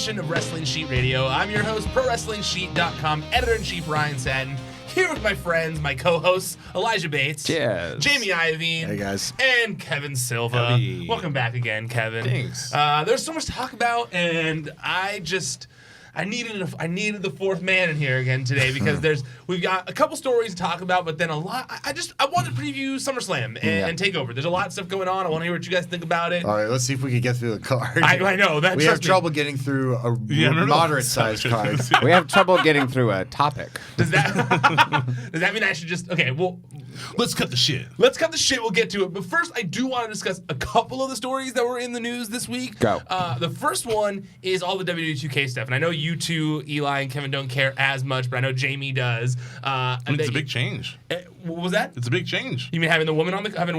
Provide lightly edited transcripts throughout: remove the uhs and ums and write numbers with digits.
edition of Wrestling Sheet Radio. I'm your host, ProWrestlingSheet.com editor-in-chief Ryan Satin. Here with my friends, my co-hosts, Elijah Bates, Cheers. Jamie Iovine, hey guys, and Kevin Silva. Howdy. Welcome back again, Kevin. Thanks. There's so much to talk about, and I needed the fourth man in here again today because we've got a couple stories to talk about, but then a lot. I want to preview SummerSlam and TakeOver. There's a lot of stuff going on. I want to hear what you guys think about it. all right, let's see if we can get through the card. I know that we have trouble getting through a moderate-sized card. We have trouble getting through a topic. Does that mean I should just Let's cut the shit. Let's cut the shit. We'll get to it. But first, I do want to discuss a couple of the stories that were in the news this week. Go. The first one is all the WWE2K stuff. And I know you two, Eli and Kevin, don't care as much, but I know Jamie does. It's a big change. What was that? It's a big change. You mean having a woman on the cover?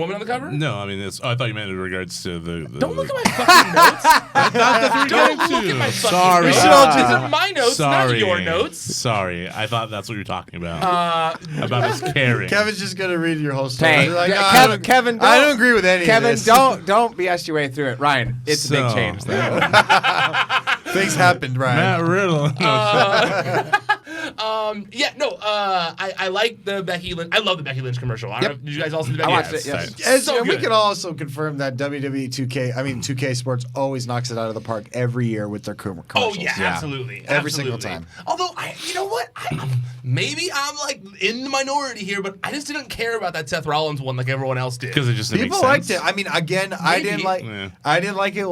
No, I mean, I thought you meant in regards to the Don't look at my fucking notes. I thought that's what you were Don't going look to. at my fucking Sorry. notes. We should all just- These are my notes, not your notes. Sorry. I thought that's what you were talking about. About us caring. Kevin's just gonna read your whole story. Hey, Like, Kevin, I don't agree with any Kevin, of this. don't BS your way through it. Ryan, it's a big change. Though. Things happened, Ryan. Matt Riddle. I like the Becky Lynch. I love the Becky Lynch commercial. I don't know, did you guys all see the Becky I Lynch? watched it, yes. And So we good. can also confirm that WWE 2K Sports always knocks it out of the park every year with their commercials. Oh yeah, absolutely. Every single Absolutely. time. Although, you know what? Maybe I'm like in the minority here, but I just didn't care about that Seth Rollins one like everyone else did. Because it just didn't People make sense. liked it. I mean, again, I didn't like. Yeah. I didn't like it.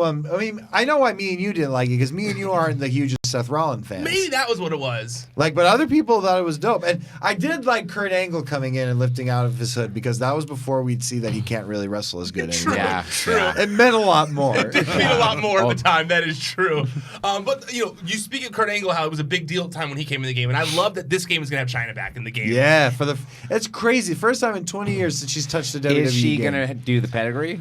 I know why me and you didn't like it because me and you aren't the hugest Seth Rollins fans. Maybe that was what it was. But other people thought it was dope, and I did like Kurt Angle coming in and lifting out of his hood because that was before we'd see that he can't really wrestle as good True. anymore. Yeah. True. Yeah. It meant a lot more. It did mean a lot more at the time. That is true. But you speak of Kurt Angle, how it was a big deal at the time when he came in the game, and I love that this game is gonna have China back in the game. Yeah, it's crazy. First time in 20 years since she's touched the WWE Is she game. gonna do the pedigree?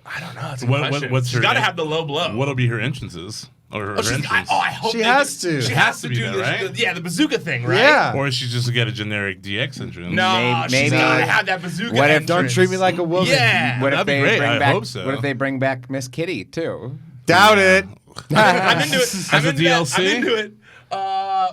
I don't know. It's a good question. What's She's her got to en- have the low blow. What'll be her entrances? Or her entrance? I hope She they has do- to. She It has has to to be do that, this, right? the bazooka thing, right? Yeah. Or is she just to get a generic DX entrance? No, she's Maybe- got to have that bazooka. What if- entrance. Don't treat me like a woman. Yeah. What if That'd be they great. bring I back? hope so. What if they bring back Miss Kitty too? Doubt it. I'm into it. As I'm a into that. DLC? I'm into it.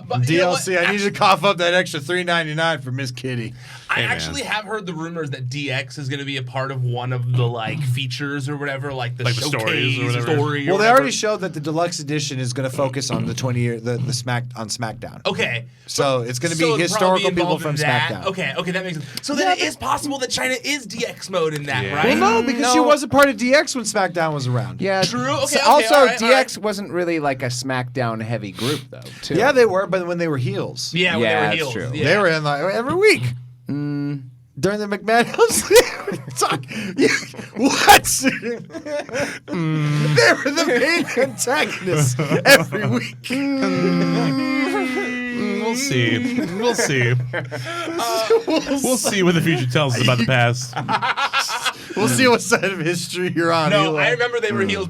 But you know what? DLC. I need you to cough up that extra $3.99 for Miss Kitty. I Hey, man. actually have heard the rumors that DX is going to be a part of one of the features or whatever, like the Like the showcase stories or whatever. story. Well, or they whatever. already showed that the deluxe edition is going to focus on the 20-year the SmackDown. Okay. So it's going to be So it'll probably historical people involved from in that. SmackDown. Okay, that makes sense. So then it is possible that China is DX mode in that, Yeah. right? Well, no, because she wasn't part of DX when SmackDown was around. Yeah. True. Okay, Also, all right, all DX right. wasn't really like a SmackDown heavy group though. Too. Yeah, they were, but when they were heels. Yeah, when Yeah, they were that's heels. true. Yeah. They were in every week. During the McMahon House. What? They were the main antagonists every week. We'll see. We'll see. We'll see what the future tells us about the past. We'll see what side of history you're on. No, Eli. I remember they were heels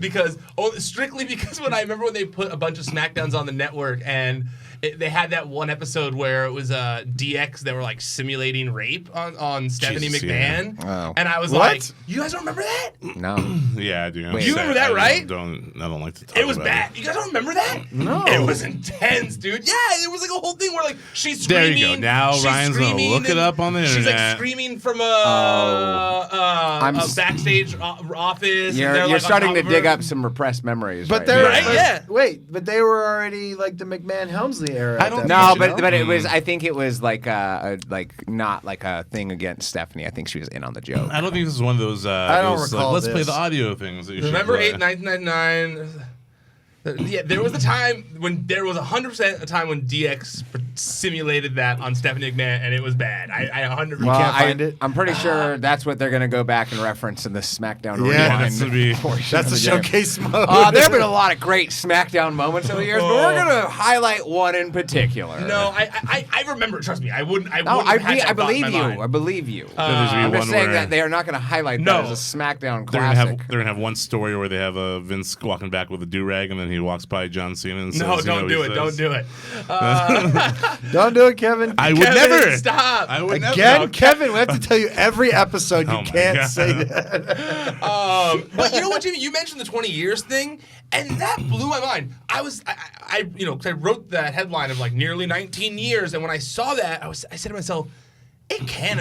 strictly because when I remember when they put a bunch of SmackDowns on the network and they had that one episode where it was DX that were like simulating rape on Stephanie Jesus, McMahon, yeah. Oh. and I was What? like, "You guys don't remember that? No. Yeah, I do. Wait. You remember that, I right? I don't like to talk It was about bad. You guys don't remember that? No. It was intense, dude. Yeah, it was like a whole thing where like she's There screaming. you go. Now she's Ryan's gonna screaming look it and up on the She's like internet. screaming from I'm a s- backstage office. and You're they're, like, on starting top to of dig her. up some repressed memories. But right they're now. Right, yeah. Wait, but they were already like the McMahon Helmsley era. I at don't that No, point, but you know? but it was. I think it was like not like a thing against Stephanie. I think she was in on the joke. I don't think this is one of those. I don't recall let's play this. the audio things. That you Remember should play. 1999? Yeah, there was a time when there was 100% a time when DX simulated that on Stephanie McMahon, and it was bad. I 100%. Well, can't find it? I'm pretty sure that's what they're going to go back and reference in the SmackDown Yeah, Rewind that's to be- portion That's of a the game. showcase mode. There have been a lot of great SmackDown moments over the years, but we're going to highlight one in particular. No, I remember. Trust me, I wouldn't. No, wouldn't have had that I thought in believe my you. mind. I believe you. There's gonna be I'm just one saying where that they are not going to highlight No. that as a SmackDown They're gonna classic. have one story where they have Vince walking back with a do rag, and then he walks by John Cena and No, says, don't do it. Don't do it. Don't do it, Kevin. I would Kevin, never. stop. I would Again, never. Kevin, we have to tell you every episode you Oh my can't God. say that. But you know what, Jimmy? You mentioned the 20 years thing, and that blew my mind. I 'cause I wrote that headline of like nearly 19 years, and when I saw that, I said to myself, it couldn't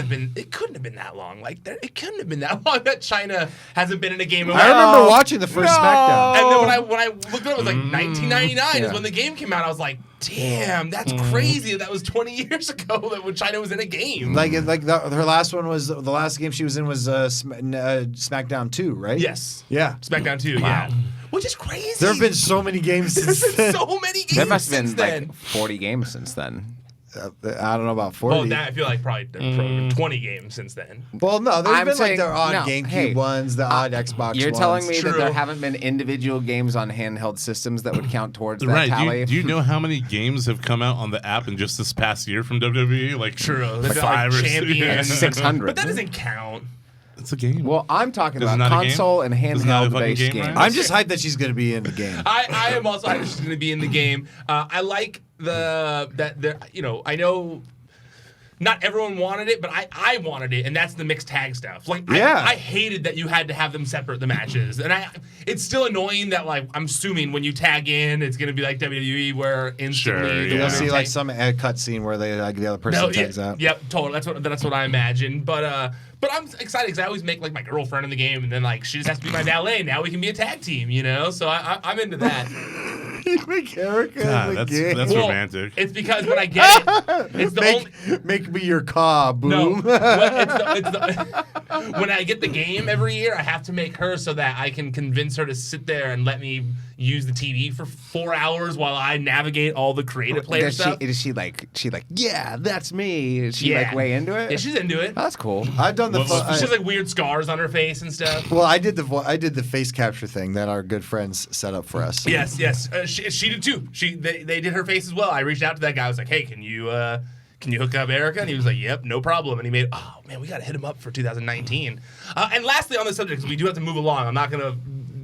have been that long. Like, it couldn't have been that long that China hasn't been in a game. I remember watching the first SmackDown. And then when I looked at it, it was like 1999 is when the game came out. I was like, damn, that's crazy. That was 20 years ago that when China was in a game. Her last one was the last game she was in was SmackDown 2, right? Yes. Yeah. SmackDown 2, yeah. Which is crazy. There have been so many games There's since been then. so many games There must have since been then. like 40 games since then. I don't know about 40. Well, I feel like probably 20 games since then. Well, no, there's I'm been like saying- the odd no, GameCube hey, ones, the odd Xbox You're ones. telling me that True. there haven't been individual games on handheld systems that would count towards that Right. tally? Do you know how many games have come out on the app in just this past year from WWE? Like True. like They've got, 5 like, or Champions. 600. But that doesn't count. It's a game. Well, I'm talking Is it about not a game? console and Is it not a handheld fucking based game, games. Ryan? I'm just hyped that she's going to be in the game. I am also interested to be in the game. I like I know not everyone wanted it, but I wanted it, and that's the mixed tag stuff. Like, Yeah. I hated that you had to have them separate the matches, and it's still annoying that, like, I'm assuming when you tag in, it's gonna be like WWE where instantly Sure, the yeah. You'll women see tag- like some cut scene where they like the other person tags out. Yep, totally. That's what I imagine. But I'm excited because I always make like my girlfriend in the game, and then like she just has to be my valet. Now we can be a tag team, you know. So I'm into that. You make Erica God, in the that's game. Well, romantic. It's because when I get it, it's the only. Make me your car, No, boom. when I get the game every year, I have to make her so that I can convince her to sit there and let me use the TV for 4 hours while I navigate all the creative player stuff. Is she like, yeah, that's me? Is she like way into it? Yeah, she's into it. That's cool. I've done the. She has like weird scars on her face and stuff. Well, I did the face capture thing that our good friends set up for us. Yes. She did too. They did her face as well. I reached out to that guy. I was like, hey, can you hook up Erica? And he was like, yep, no problem. And he made, oh man, we got to hit him up for 2019. And lastly on this subject, because we do have to move along, I'm not going to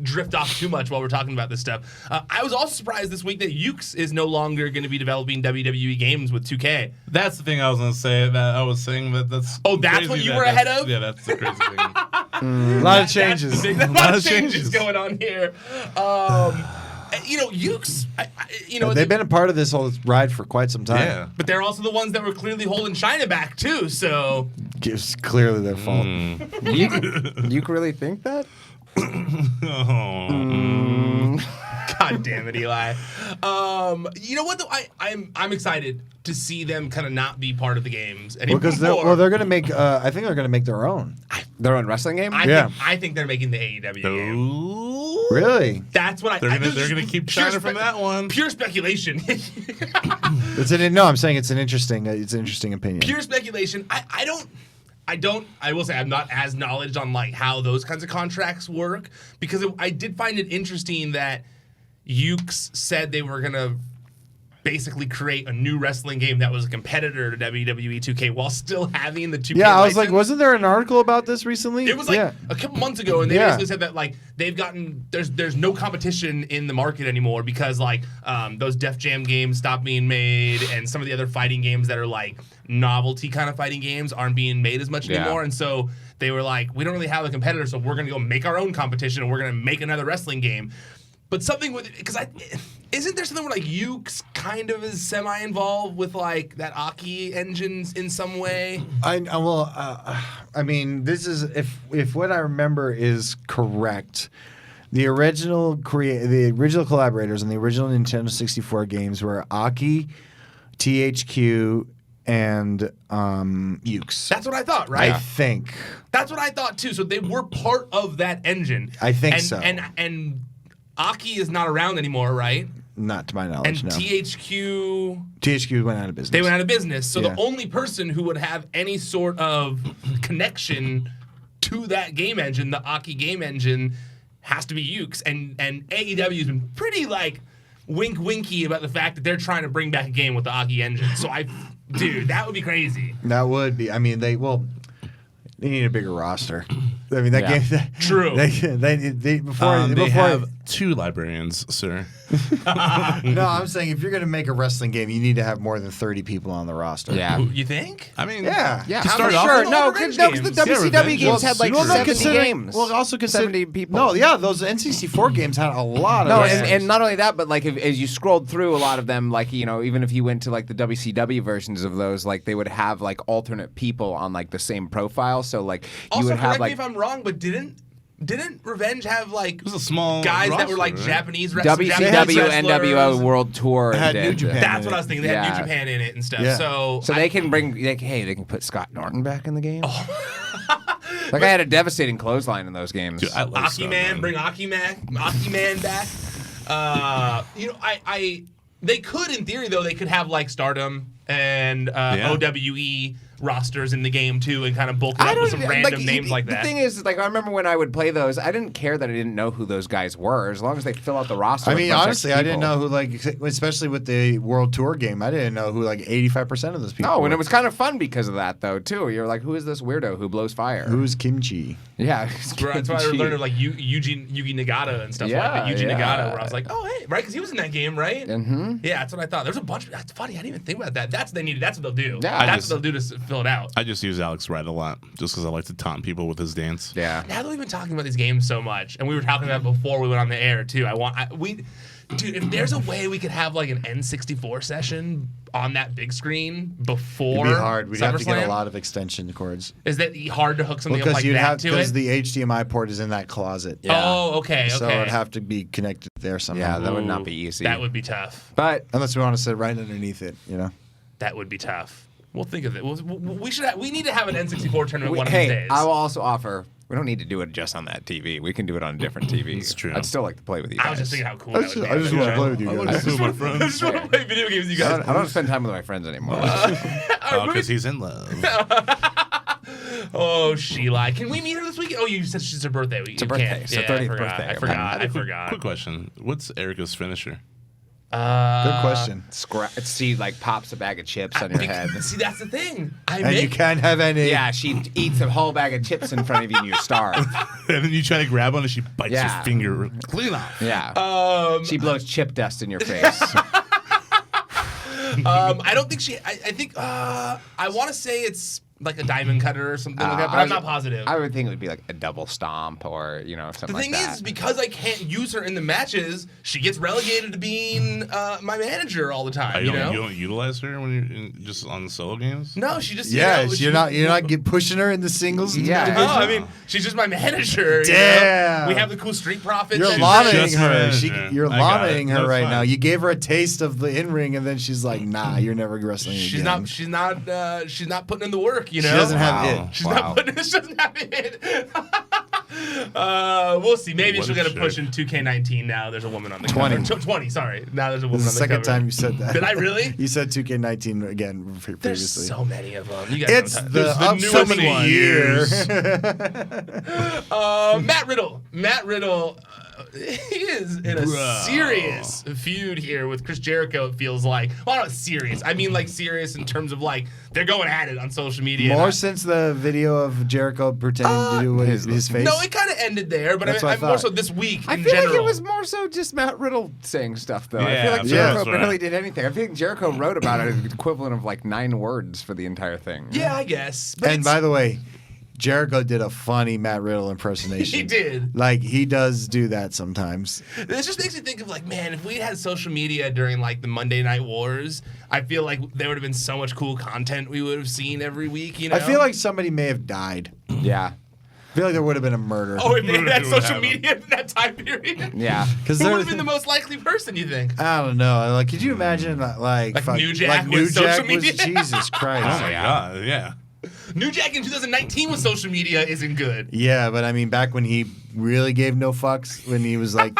drift off too much while we're talking about this stuff. I was also surprised this week that Yuke is no longer going to be developing WWE games with 2K. That's the thing I was going to say. That I was saying that's. Oh, that's crazy what you that were that's- ahead of? Yeah, that's the crazy thing. A lot of changes. A lot of changes going on here. Yuke's, They've been a part of this whole ride for quite some time. Yeah. but they're also the ones that were clearly holding China back too. So, It's clearly their fault. You really think that? God damn it, Eli. You know what though? I'm excited to see them kind of not be part of the games anymore. Because they're going to make. I think they're going to make their own. Their own wrestling game? I think they're making the AEW game. Ooh. Really? That's what They're gonna keep China from that one. Pure speculation. I'm saying it's an interesting opinion. Pure speculation. I will say I'm not as knowledge on like how those kinds of contracts work because I did find it interesting that Yuke's said they were gonna basically create a new wrestling game that was a competitor to WWE2K while still having the 2K Yeah, I was license. like, wasn't there an article about this recently? It was like yeah. a couple months ago, and they basically said that like they've gotten there's no competition in the market anymore because like those Def Jam games stopped being made, and some of the other fighting games that are like novelty kind of fighting games aren't being made as much anymore, and so they were like, we don't really have a competitor, so we're gonna go make our own competition, and we're gonna make another wrestling game. But something with because isn't there something where like Yuke's kind of is semi-involved with like that Aki engines in some way? I mean, this is if what I remember is correct. The original collaborators on the original Nintendo 64 games were Aki, THQ, and Yuke's. That's what I thought, right? I think. That's what I thought too. So they were part of that engine. I think so. And Aki is not around anymore, right? Not to my knowledge, And no. THQ went out of business. they went out of business. So Yeah. the only person who would have any sort of connection to that game engine, the Aki game engine, has to be Yuke's. And AEW has been pretty like winky about the fact that they're trying to bring back a game with the Aki engine. So dude, that would be crazy. That would be. I mean, they need a bigger roster. I mean, that game. True. They before They have 2 librarians, sir. No, I'm saying if you're going to make a wrestling game, you need to have more than 30 people on the roster. Yeah. You think? I mean, Yeah. Yeah, To start off, sure. with No, all because revenge the games. WCW revenge. games had like Well, no, 70 considering- games. Well, also 70 people. No, yeah, those N64 games had a lot of No, wrestlers. and not only that, but like as you scrolled through a lot of them, like even if you went to like the WCW versions of those, like they would have like alternate people on like the same profile. So like you Also, would have correct me like if I'm wrong, but didn't Revenge have like it was a small guys that roster, were like right? Japanese WCW wrestlers? NWO World Tour. Had New did. Japan. That's what I was thinking. They had Yeah. New Japan in it and stuff. Yeah. So They can bring like, hey, they can put Scott Norton back in the game. Oh. Like I had a devastating clothesline in those games. Dude, I love Aki Scott Man, Norton. bring Aki Man back. I they could in theory though they could have like Stardom and OWE rosters in the game too and kind of bulk it up with some random names like that. The thing is, like, I remember when I would play those, I didn't care that I didn't know who those guys were, as long as they fill out the roster. I with mean, a bunch of honestly, I didn't people. know who, like, especially with the World Tour game, I didn't know who, like, 85% of those people No, were. and it was kind of fun because of that, though, too. You're like, who is this weirdo who blows fire? Who's Kimchi? Yeah. That's why I learned of like Yuji Nagata and stuff like that. Yuji Nagata, where I was like, oh hey, right, because he was in that game, right? Mm-hmm. Yeah, that's what I thought. There's a bunch. That's funny. I didn't even think about that. That's what they needed. That's what they'll do. Yeah. That's what they'll do to fill it out. I just use Alex Wright a lot, just because I like to taunt people with his dance. Yeah. Now that we've been talking about these games so much, and we were talking about it before we went on the air too. Dude, if there's a way we could have like an N64 session on that big screen before It'd be hard. We'd have to get SummerSlam, a lot of extension cords. Is that hard to hook something up Because like you'd that have to because it? the HDMI port is in that closet. Oh, okay, So okay. it'd have to be connected there somehow. Yeah, that would not be easy. That would be tough. But Unless we want to sit right underneath it, you know. That would be tough. We'll think of it. We need to have an N64 tournament one of hey, these days. I will also offer. We don't need to do it just on that TV. We can do it on a different TV. It's true. I'd still like to play with you guys. I was just thinking how cool I that just, would be. I just want to play with you I like guys. to see my I friends. just want to play video games with you I guys. don't spend time with my friends anymore. Oh, because he's in love. Oh, Sheila. Can we meet her this weekend? Oh, you said she's her birthday. It's her birthday. It's her 30th birthday. I forgot. Quick question: what's Erica's finisher? Good question. She like pops a bag of chips on your head. See, that's the thing. And you can't have any. Yeah, she eats a whole bag of chips in front of you and you starve. And then you try to grab one and she bites Yeah. your finger clean off. Yeah. She blows chip dust in your face. I don't think she. I think. I want to say it's like a diamond cutter or something like that, but I'm not positive. I would think it would be like a double stomp or something The like thing that. is, because I can't use her in the matches, she gets relegated to being my manager all the time. You You know? don't utilize her when you're just on the solo games. No, she just Yeah, you know, you're not pushing her in the singles. Yeah. division? No, I mean she's just my manager. You know? Damn. We have the cool Street Profits. You're She's Lanaing just her. manager. You're I got it. Lanaing her That's right fine. now. You gave her a taste of the in ring, and then she's like, "Nah, you're never wrestling She's again." not. She's not putting in the work. You know. She doesn't have it. She's not putting. She doesn't have it. We'll see. Maybe What she'll a get a push jerk. in 2K19 now. There's a woman on the 20. cover. 20. Sorry. Now there's a woman This is on the the second cover. time you said that. Did I really? You said 2K19 again There's previously. so many of them. You guys It's don't the There's up newest so many one. years. Matt Riddle. He is in a serious feud here with Chris Jericho. It feels like. Well, not serious. I mean, like serious in terms of like they're going at it on social media. More since the video of Jericho pretending to do with his face. No, it kind of ended there, but That's what I I'm more thought. so this week I in feel general. like it was more so just Matt Riddle saying stuff, though. I Yeah, feel like yeah, Jericho that's barely right. did anything. I think Jericho wrote about it the equivalent of like 9 words for the entire thing. Yeah, I guess. But And by the way, Jericho did a funny Matt Riddle impersonation. He did. Like, he does do that sometimes. This just makes me think of like, man, if we had social media during like the Monday Night Wars, I feel like there would have been so much cool content we would have seen every week. You know, I feel like somebody may have died. Yeah. I feel like there would have been a murder. oh, if they had It would social happen. media in that time period. Yeah. Because Who would have been the most likely person? You think? I don't know. Like, could you imagine Like New Jack like with New social Jack media? was Jesus Christ. Oh my god, yeah. New Jack in 2019 with social media isn't good. Yeah, but I mean, back when he really gave no fucks, when he was like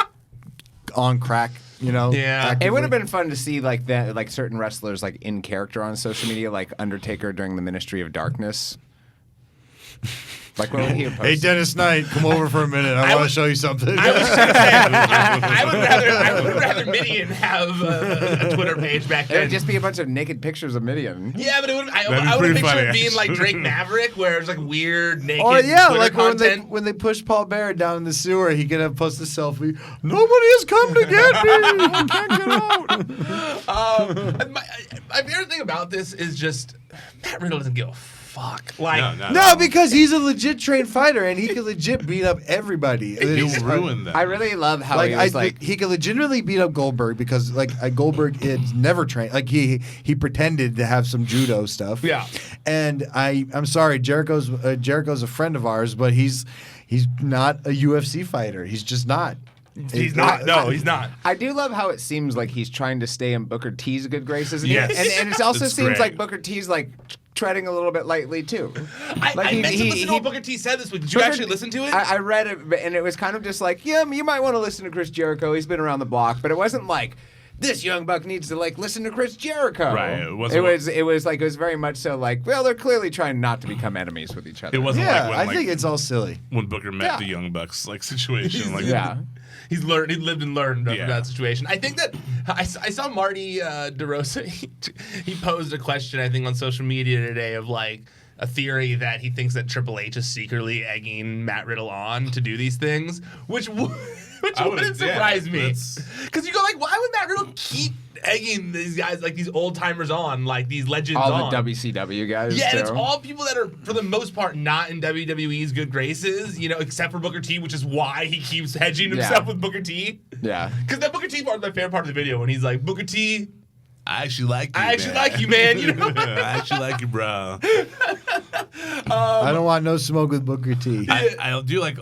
on crack, you know. Yeah. actively. It would have been fun to see like that, like certain wrestlers like in character on social media, like Undertaker during the Ministry of Darkness. Like when he posted. Hey, Dennis Knight, come over for a minute. I want to show you something. I was just gonna say, I would rather Midian have a Twitter page back It then. would just be a bunch of naked pictures of Midian. Yeah, but That'd be I would pretty picture funny, it being like actually. Drake Maverick, where it's like weird naked Oh yeah, Twitter like content. when they pushed Paul Bear down in the sewer, he could have posted a selfie. Nobody has come to get me. I can't get out. My favorite thing about this is just Matt Riddle doesn't give a fuck. Like, No, because he's a legit trained fighter and he can legit beat up everybody. He'll ruin that. I really love how Like he was like. he can legitimately beat up Goldberg because Goldberg is never trained. Like he pretended to have some judo stuff. Yeah. And I'm sorry, Jericho's a friend of ours, but he's not a UFC fighter. He's just not. he's not. No, he's not. I do love how it seems like he's trying to stay in Booker T's good graces. Yes. And it also That's seems great. like Booker T's like treading a little bit lightly too. I Like meant to listen to what Booker T said this week. Did you actually listen to it? I read it, and it was kind of just like, yeah, you might want to listen to Chris Jericho. He's been around the block, but it wasn't like this young buck needs to like listen to Chris Jericho. Right, it It wasn't was very much so like, well, they're clearly trying not to become enemies with each other. It wasn't Yeah, like I when think it's all silly. when Booker met Yeah. the Young Bucks like situation. Like Yeah. He's learned. He lived and learned from Yeah. that situation. I think that I saw Marty DeRosa. He posed a question I think on social media today of like a theory that he thinks that Triple H is secretly egging Matt Riddle on to do these things, which wouldn't surprise me. Because you go like, why would Matt Riddle keep egging these guys like these old timers on, like these legends All on? the WCW guys. Yeah, and it's too. all people that are, for the most part, not in WWE's good graces, you know, except for Booker T, which is why he keeps hedging himself with Booker T. Yeah. Because that Booker T part is my favorite part of the video when he's like, Booker T, I actually like you. I actually like you, man. You know? I actually like you, bro. I don't want no smoke with Booker T. I do like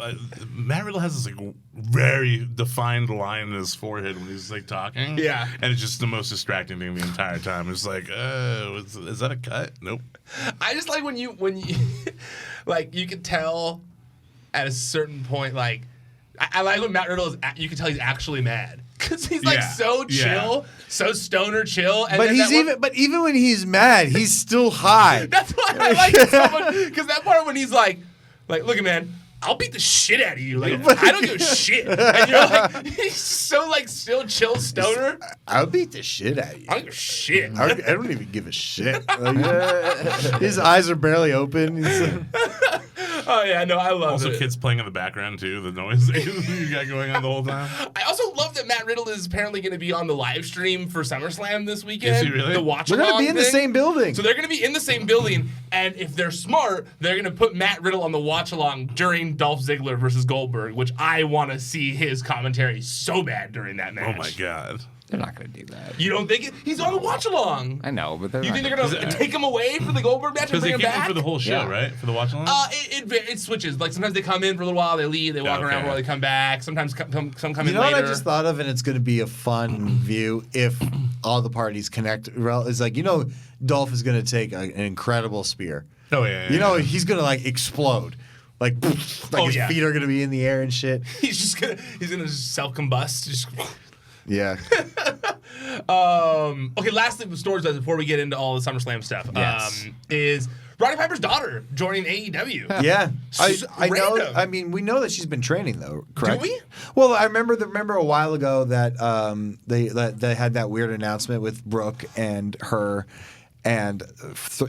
Matt Riddle has this like very defined line in his forehead when he's like talking. Yeah. And it's just the most distracting thing the entire time. It's like, is that a cut? Nope. I just like when you like, you can tell at a certain point, like, I like when Matt Riddle is, you can tell he's actually mad. Because he's like Yeah. so chill, so stoner chill. And But then he's that one- even when he's mad, he's still high. That's why I like it so much. Because that part when he's like, look, man, I'll beat the shit out of you. Like, I don't give a shit. And you're like, he's so like still chill stoner. I'll beat the shit out of you. I don't give a shit. I don't even give a shit. Like, his eyes are barely open. Oh yeah, no, I love Also, it. kids playing in the background too. The noise you got going on the whole time. I also love that Matt Riddle is apparently going to be on the live stream for SummerSlam this weekend. Is he really? The watch They're gonna be in the same building. So they're going to be in the same building, and if they're smart, they're going to put Matt Riddle on the watch along during Dolph Ziggler versus Goldberg, which I want to see his commentary so bad during that match. Oh my god. They're not going to do that. You don't think he's on the watch along? I know, but they're You not think they're going to take him away for the Goldberg match and Because they bring him keep him back? for the whole show, Yeah. right? For the watch along. It switches. Like sometimes they come in for a little while, they leave, they walk around Okay. while they come back. Sometimes some come You in know what later. I just thought of, and it's going to be a fun view if all the parties connect. It's like, Dolph is going to take an incredible spear. Oh yeah. He's going to like explode. Like his feet are going to be in the air and shit. he's gonna self combust. Just Yeah. okay. Lastly, with stories before we get into all the SummerSlam stuff, Yes. is Roddy Piper's daughter joining AEW. Yeah, I know. Random. I mean, we know that she's been training though, correct? we? Well, I remember a while ago that they had that weird announcement with Brooke and her and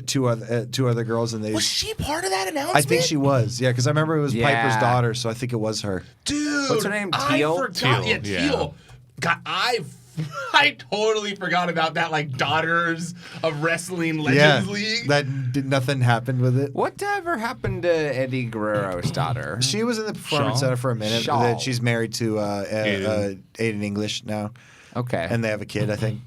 two other girls, and they. Was she part of that announcement? I think she was, yeah, because I remember it was Yeah. Piper's daughter, so I think it was her. Dude, What's her name? I Teal? forgot. Teal, Yeah, yeah. Teal. God, I totally forgot about that. Like Daughters of Wrestling Legends League. Nothing happened with it. Whatever happened to Eddie Guerrero's daughter? She was in the performance Shaw? center for a minute. Shaw. That she's married to Aiden English now, Okay. and they have a kid, I think.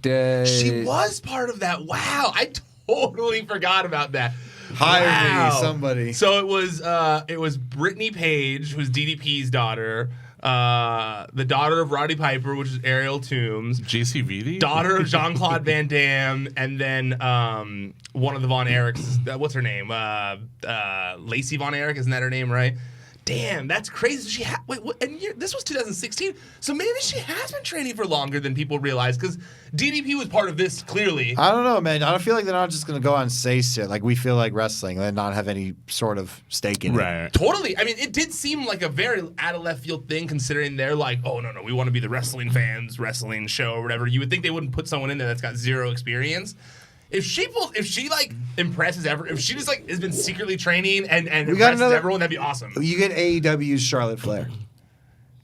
She was part of that. Wow, I totally forgot about that. Hire Wow. me, somebody. So it was Brittany Page, who's DDP's daughter, the daughter of Roddy Piper, which is Ariel Toombs, JCVD. daughter of Jean-Claude Van Damme, and then one of the Von Erichs. What's her name? Lacey Von Erich, isn't that her name, right? Damn, that's crazy. Wait, what? And this was 2016, so maybe she has been training for longer than people realize. Because DDP was part of this clearly. I don't know, man. I don't feel like they're not just going to go out and say shit like we feel like wrestling and not have any sort of stake in it. Right. Totally. I mean, it did seem like a very out of left field thing, considering they're like, oh no, we want to be the wrestling fans, wrestling show or whatever. You would think they wouldn't put someone in there that's got zero experience. If she like impresses if she just like has been secretly training and impresses everyone, that'd be awesome. You get AEW's Charlotte Flair,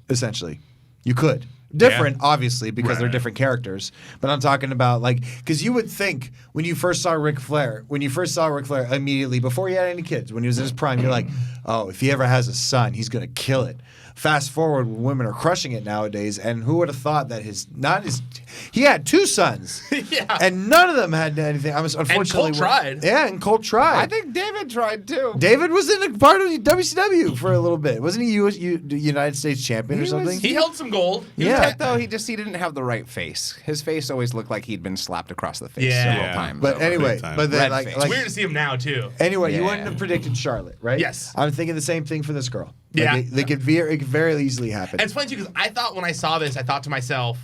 essentially. You could. Different, obviously, because they're different characters. But I'm talking about because you would think when you first saw Ric Flair immediately before he had any kids, when he was in his prime, you're like, oh, if he ever has a son, he's gonna kill it. Fast forward, women are crushing it nowadays, and who would have thought that he had 2 sons, and none of them had anything. Unfortunately, and Colt tried. Yeah, and Colt tried. I think David tried too. David was in a part of WCW for a little bit, wasn't he? United States champion or something. He held some gold. Though he didn't have the right face. His face always looked like he'd been slapped across the face several times. But anyway, but then it's weird to see him now too. Anyway, you wouldn't have predicted Charlotte, right? Yes. I'm thinking the same thing for this girl. Yeah. It could very easily happen. And it's funny too because I thought when I saw this, I thought to myself,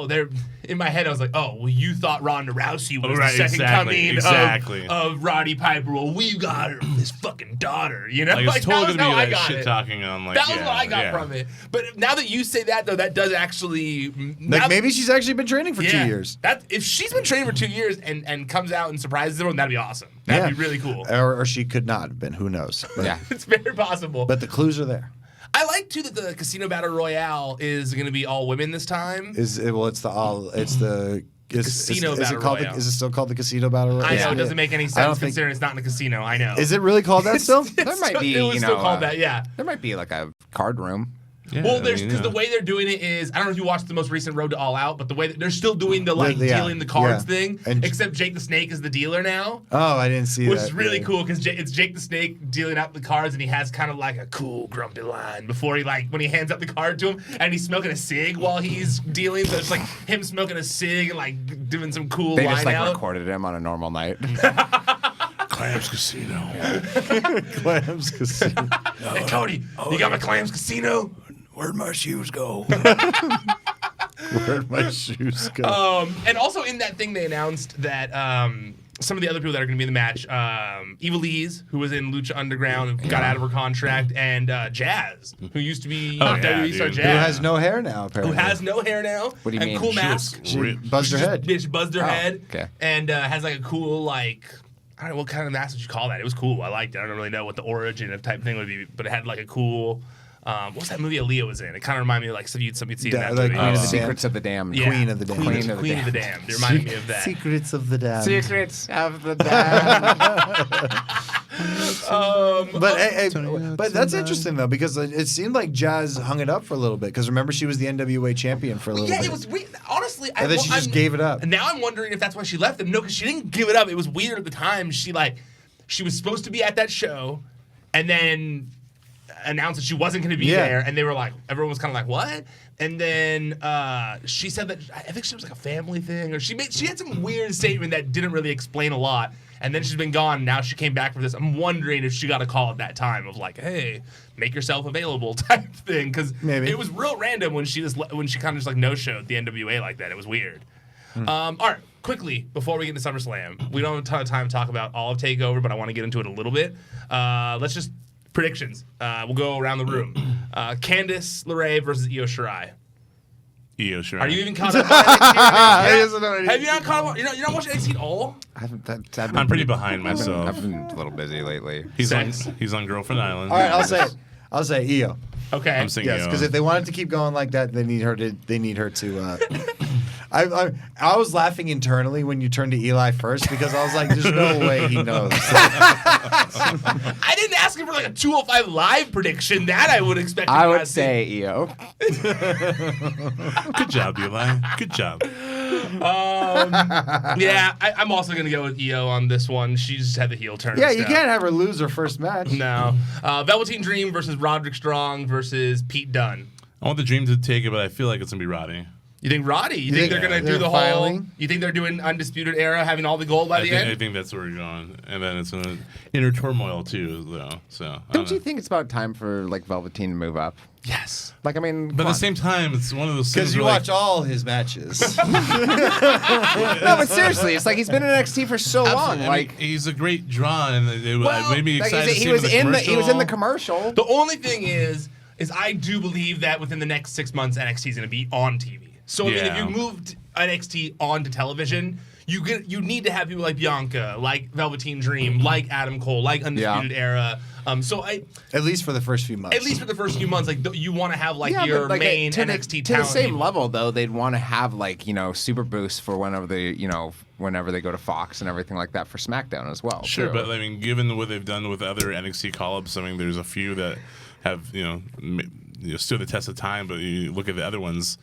they're in my head. I was like, well, you thought Ronda Rousey was the second coming of Roddy Piper. Well, we got her, his fucking daughter. You know, it's totally that was how gonna be I that got shit it. Talking on That was what I got from it. But now that you say that, though, that does actually maybe she's actually been training for 2 years. If she's been training for 2 years and comes out and surprises everyone, that'd be awesome. That'd be really cool. Or she could not have been. Who knows? But, it's very possible. But the clues are there. I like too that the Casino Battle Royale is going to be all women this time. It's the Casino Battle Royale. Is it still called the Casino Battle Royale? I know, it doesn't make any sense considering it's not in a casino. I know. Is it really called that still? There might be, it was still called that, yeah. There might be like a card room. Yeah, well, because the way they're doing it is, I don't know if you watched the most recent Road to All Out, but the way that they're still doing the dealing the cards thing, except Jake the Snake is the dealer now. Oh, I didn't see that. Which is really cool because it's Jake the Snake dealing out the cards, and he has kind of like a cool, grumpy line before when he hands out the card to him, and he's smoking a cig while he's dealing. So it's like him smoking a cig and doing some cool They line just out. recorded him on a normal night. Clams Casino. Clams Casino. Hey, Cody, you got my Clams Casino? Where'd my shoes go? Where'd my shoes go? And also in that thing, they announced that some of the other people that are going to be in the match, Evilise, who was in Lucha Underground, got out of her contract, and Jazz, who used to be WWE star Jazz. Who has no hair now, apparently. Who has no hair now. What do you and mean? Cool mask. She buzzed her head. She buzzed her head. Okay. And has like a cool, I don't know what kind of mask would you call that. It was cool. I liked it. I don't really know what the origin of type thing would be, but it had like a cool... what's that movie Aaliyah was in? It kind of reminded me of like something you'd see in that movie. Secrets of the Damned. Yeah. Queen of the Damned. Queen of the Damned. It reminded me of that. Secrets of the Damned. Secrets of the Damned. But that's interesting though because it seemed like Jazz hung it up for a little bit because remember she was the NWA champion for a little bit. Yeah, it was weird. Honestly, and then she just gave it up. And now I'm wondering if that's why she left them. No, because she didn't give it up. It was weird at the time. She was supposed to be at that show, and then announced that she wasn't going to be there, and they were like, everyone was kind of like, what? And then she said that I think she was like a family thing, or she had some weird statement that didn't really explain a lot. And then she's been gone. Now she came back for this. I'm wondering if she got a call at that time of like, hey, make yourself available type thing, because it was real random when she kind of just like no showed the NWA like that. It was weird. All right, quickly before we get into SummerSlam, we don't have a ton of time to talk about all of TakeOver, but I want to get into it a little bit. Let's just predictions. We'll go around the room. Candice LeRae versus Io Shirai. Io Shirai. Are you even caught up on NXT? Have you not caught up? You're not watching NXT at all? I'm pretty behind myself. I've been a little busy lately. He's on Girlfriend Island. All right, I'll say it. I'll say Io. Okay. I'm saying Yes, Io. because if they wanted to keep going like that, they need her to. I was laughing internally when you turned to Eli first because I was like, "There's no way he knows." I didn't ask him for like a 205 live prediction. That I would expect. I would say Io. Good job, Eli. Good job. Yeah, I'm also gonna go with Io on this one. She just had the heel turn. Yeah, you can't have her lose her first match. No. Velveteen Dream versus Roderick Strong versus Pete Dunne. I want the Dream to take it, but I feel like it's gonna be Roddy. You think Roddy? You think they're going to do the whole... filing? You think they're doing Undisputed Era, having all the gold by the end? I think that's where we're going. And then it's an inner turmoil, too, though. So, Don't you think it's about time for like Velveteen to move up? Yes. Like, I mean, But at the same time, it's one of those things Because you where, watch all his matches. no, but seriously, it's like he's been in NXT for so long. I Like, mean, he's a great draw, and it made me like, excited to see he him was in the he was in the commercial. The only thing is I do believe that within the next 6 months, NXT is going to be on TV. So I mean, if you moved NXT onto television, you need to have people like Bianca, like Velveteen Dream, like Adam Cole, like Undisputed Era. At least for the first few months. At least for the first few months, like you want to have like Yeah, your but, like, main to NXT the talent. same people. level though, they'd want to have like super boosts for whenever they go to Fox and everything like that for SmackDown as well. Sure, too. but I mean, given what they've done with other NXT call-ups, I mean, there's a few that have stood the test of time. But you look at the other ones,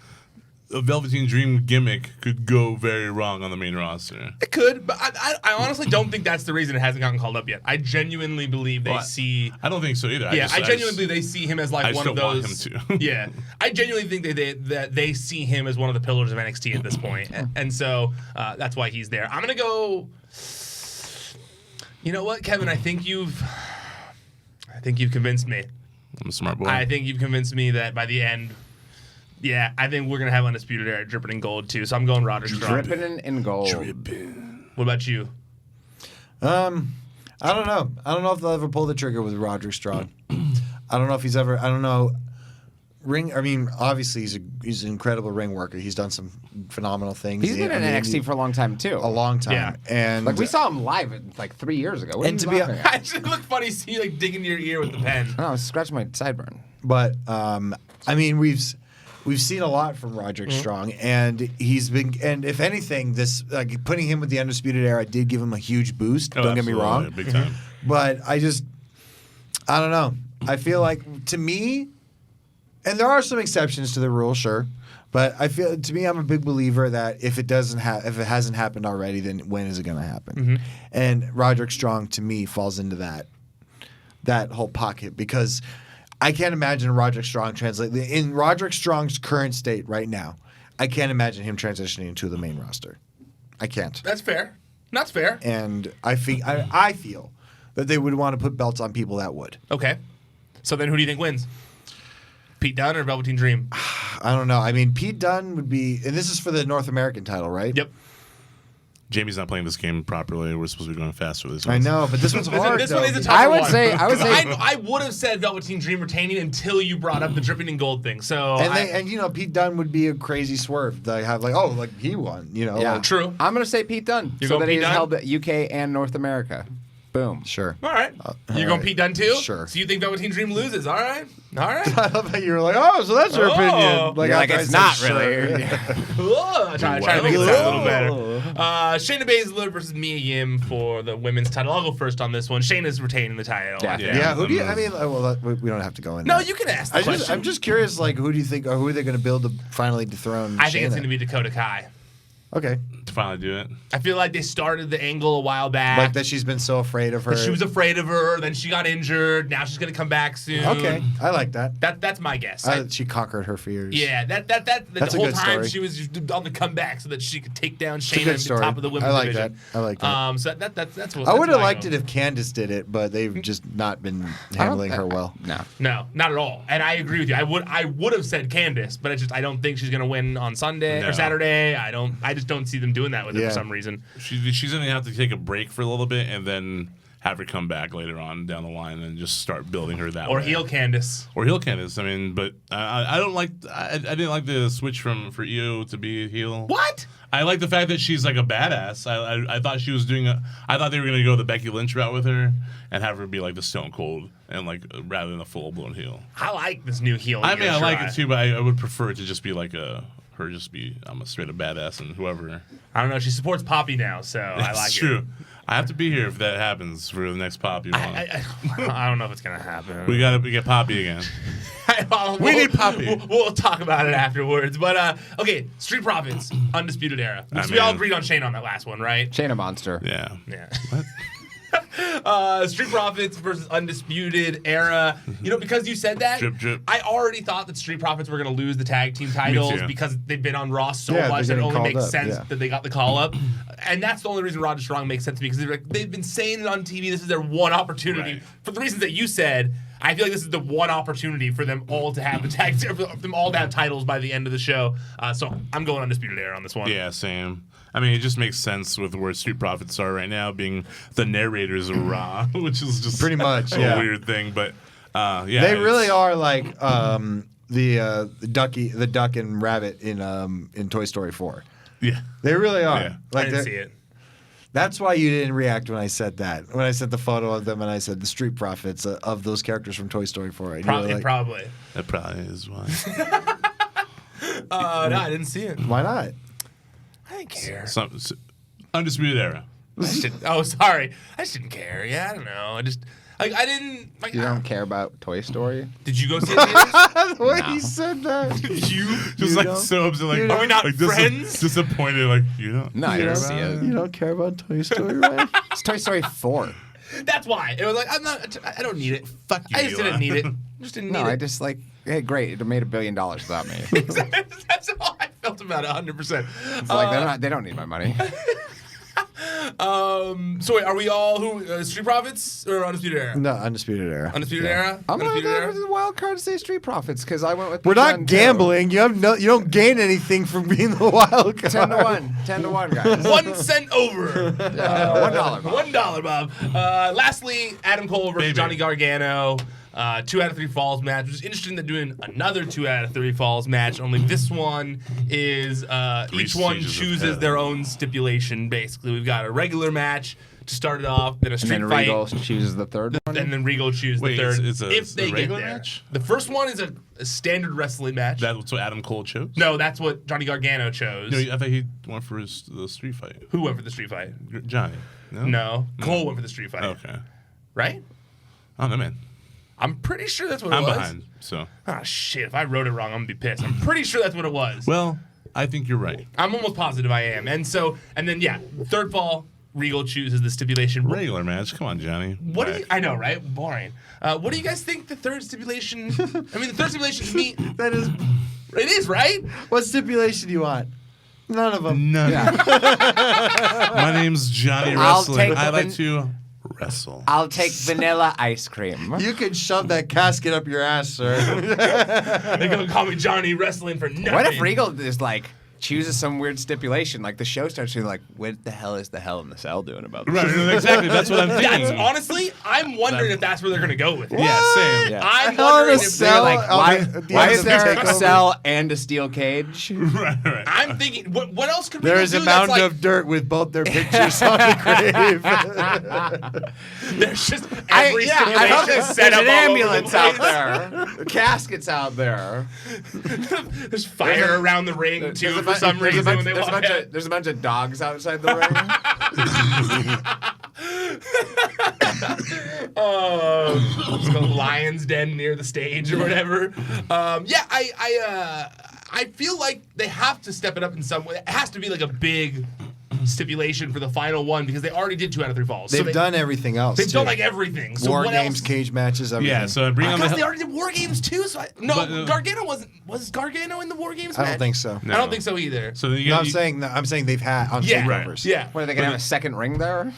a Velveteen Dream gimmick could go very wrong on the main roster. It could, but I honestly don't think that's the reason it hasn't gotten called up yet. I genuinely believe they see. I don't think so either. Yeah, I genuinely believe they see him as like one of don't those. want him to. Yeah, I genuinely think that they see him as one of the pillars of NXT at this point, and so that's why he's there. I'm gonna go. You know what, Kevin? I think you've convinced me. I'm a smart boy. I think you've convinced me that by the end. Yeah, I think we're gonna have Undisputed Era dripping in gold too. So I'm going Roderick Strong. dripping in gold. What about you? I don't know. I don't know if they'll ever pull the trigger with Roderick Strong. I don't know if he's ever. I don't know. I mean, obviously he's an incredible ring worker. He's done some phenomenal things. He's been in NXT for a long time too. a long time. Yeah. And Like we saw him live like 3 years ago. What And are to you be laughing at? I just look funny see you like digging your ear with the pen. Oh, I was scratching my sideburn. But I mean, we've seen a lot from Roderick Strong, and he's been. And if anything, this like putting him with the Undisputed Era did give him a huge boost. Don't get me wrong, Big time. but I don't know. I feel like to me, and there are some exceptions to the rule, sure, but I feel to me, I'm a big believer that if it hasn't happened already, then when is it going to happen? And Roderick Strong to me falls into that whole pocket because. I can't imagine Roderick Strong in Roderick Strong's current state right now. I can't imagine him transitioning to the main roster. I can't. That's fair. That's fair. And I feel that they would want to put belts on people that would. Okay. So then who do you think wins? Pete Dunne or Velveteen Dream? I don't know. I mean, Pete Dunne would be, and this is for the North American title, right? Yep. Jamie's not playing this game properly. We're supposed to be going faster with this. I know, but this one's hard. This though. one is a tough I would one. say- I would have said Velveteen Dream retaining until you brought up the dripping in gold thing. So And you know, Pete Dunne would be a crazy swerve. They have like he won. You know, Yeah, like, True. I'm gonna say Pete Dunne, You're so going that Pete he's Dunne? held UK and North America. Boom. sure. All right. You're all going right. Pete Dunne too? Sure. So you think Velveteen Dream loses? All right. All right. I love how you were like, oh, so that's your Oh. opinion. You're like, after I it's said not sure. really. Whoa, trying to make it sound a little better. Whoa. Shayna Baszler versus Mia Yim for the women's title. I'll go first on this one. Shayna's retaining the title. Yeah. I think. Yeah, who do you? I mean, well, we don't have to go in. No, there. you can ask the question. I'm just curious. Like, who do you think? Or who are they going to build to finally dethrone? I think it's Shayna? going to be Dakota Kai. Okay, to finally do it. I feel like they started the angle a while back. like that. She's been so afraid of her. She was afraid of her. Then she got injured. Now she's going to come back soon. Okay, I like that. That's my guess. She conquered her fears. Yeah, the That's a whole good time story. she was just on the comeback so that she could take down It's a Shayna good at the story. top of the women's I like division. that. I like that. So that's what I would have my liked vote. it if Candice did it, but they've just not been handling her well. No. No, not at all. And I agree with you. I would have said Candice, but I don't think she's gonna win on Sunday No. or Saturday. I just don't see them doing that with her Yeah. for some reason. She's going to have to take a break for a little bit and then have her come back later on down the line and just start building her that way. Or heel Candice. Or heel Candice. I mean, but I don't like. I didn't like the switch for Io to be a heel. What? I like the fact that she's like a badass. I thought she was doing I thought they were gonna go the Becky Lynch route with her and have her be like the Stone Cold and like rather than a full blown heel. I like this new heel. I mean, I like try. it too, but I would prefer it to just be like I'm a straight up badass and whoever. I don't know. She supports Poppy now, so I That's like true. it. I have to be here if that happens for the next pop you want. I don't know if it's gonna happen. We get Poppy again. We need Poppy. We'll talk about it afterwards. But okay, Street Profits, Undisputed Era. I We all mean- agreed on Shane on that last one, right? Shayna Monster. Yeah. Yeah. Street Profits versus Undisputed Era. You know, because you said that, Drip, drip. I already thought that Street Profits were going to lose the tag team titles too. because they've been on Raw so Yeah, much that they're it only getting makes called up, sense yeah. that they got the call up. And that's the only reason Roger Strong makes sense to me because they've been saying it on TV. This is their one opportunity. Right. For the reasons that you said, I feel like this is the one opportunity for them all to have the tag, for them all to have titles by the end of the show. So I'm going Undisputed Era on this one. Yeah, same. I mean, it just makes sense with where Street Profits are right now, being the narrators of Raw, which is just Pretty much, a yeah. weird thing. But yeah, They really are like the duck and rabbit in Toy Story 4. Yeah, They really are. Yeah. Like I didn't see it. That's why you didn't react when I said that. When I sent the photo of them and I said the Street Profits of those characters from Toy Story 4. And you were like, Probably. that probably is why. No, I didn't see it. why not? I didn't care. Undisputed Era. Sorry. I just didn't care. Yeah, I don't know. I didn't. Like, You don't care about Toy Story? Did you go see it? The way No. he said that. You Just like don't- so upset, like, you Are we not like friends? disappointed, like you don't. No, I You didn't don't- see it. You don't care about Toy Story, right? It's Toy Story 4. That's why. It was like, I don't need it. Fuck you, I just didn't Eli. need it. Just didn't need No, I it. just like, hey, great, it made $1 billion without me. It's That's how I felt about it, 100%. like they don't need my money. So wait, are we all Street Profits or Undisputed Era? No, Undisputed Era. Undisputed Yeah. Era? I'm gonna Undisputed go Era? with the wild card to say Street Profits because I went with. We're the not 10-2. gambling. You don't gain anything from being the wild card. 10-1, guys. 1 cent over. $1, Bob. $1, Bob. Lastly, Adam Cole versus Baby. Johnny Gargano. 2 out of 3 falls match, which is interesting. They're doing another 2 out of 3 falls match. Only this one is each one stages of chooses hell. their own stipulation. Basically, we've got a regular match to start it off, then a And street then fight, Regal chooses the third one. and then Regal chooses Wait, the third. it's a if they get regular there. match? The first one is a standard wrestling match. That's what Adam Cole chose. No, that's what Johnny Gargano chose. No, I thought he went for the street fight. Who went for the street fight? Johnny. No. No, Cole went for the street fight. Okay. Right? I don't know, man. I'm pretty sure that's what it I'm was. behind. So, Ah, shit. If I wrote it wrong, I'm going to be pissed. I'm pretty sure that's what it was. well, I think you're right. I'm almost positive I am. And then, yeah, third fall, Regal chooses the stipulation. Regular match. Come on, Johnny. What do Whack. you, I know, right? Boring. What do you guys think the third stipulation, I mean, the third stipulation to me, That is. it is, right? What stipulation do you want? None of them. None. Yeah. My name's Johnny I'll Wrestling. take I the- like to wrestle. I'll take vanilla ice cream. You can shove that casket up your ass, sir. They're going to call me Johnny Wrestling for nothing. What if Regal is like chooses some weird stipulation? Like the show starts to be like, what the hell is the Hell in the Cell doing about this? Right, exactly. That's what I'm thinking. That's honestly, I'm wondering if that's where they're going to go with it. Yeah, same. Yeah. I'm Hell in a wondering if Cell? they're Like, Oh, why, the- the why end is of there a TakeOver. cell and a steel cage? Right. I'm thinking, what else could There Regal is do a that's mountain like, of dirt with both their pictures on the grave. there's just every I hope stipulation there's set up an all over ambulance the out place. there. Caskets out there. There's fire around the ring too for some reason when they walk out. There's a bunch of dogs outside the ring. Just go Lion's Den near the stage or whatever. Yeah, I feel like they have to step it up in some way. It has to be like a big stipulation for the final one because they already did 2 out of 3 falls. They've done everything else. They've too. done like everything. So War what games, else? cage matches, everything. Yeah, so bring on Because the they already did War Games too. So But, Gargano was Gargano in the War Games I match? don't think so. I don't think so either. So then you No, got I'm saying they've had on Yeah, takeovers. yeah. What are they gonna have a second ring there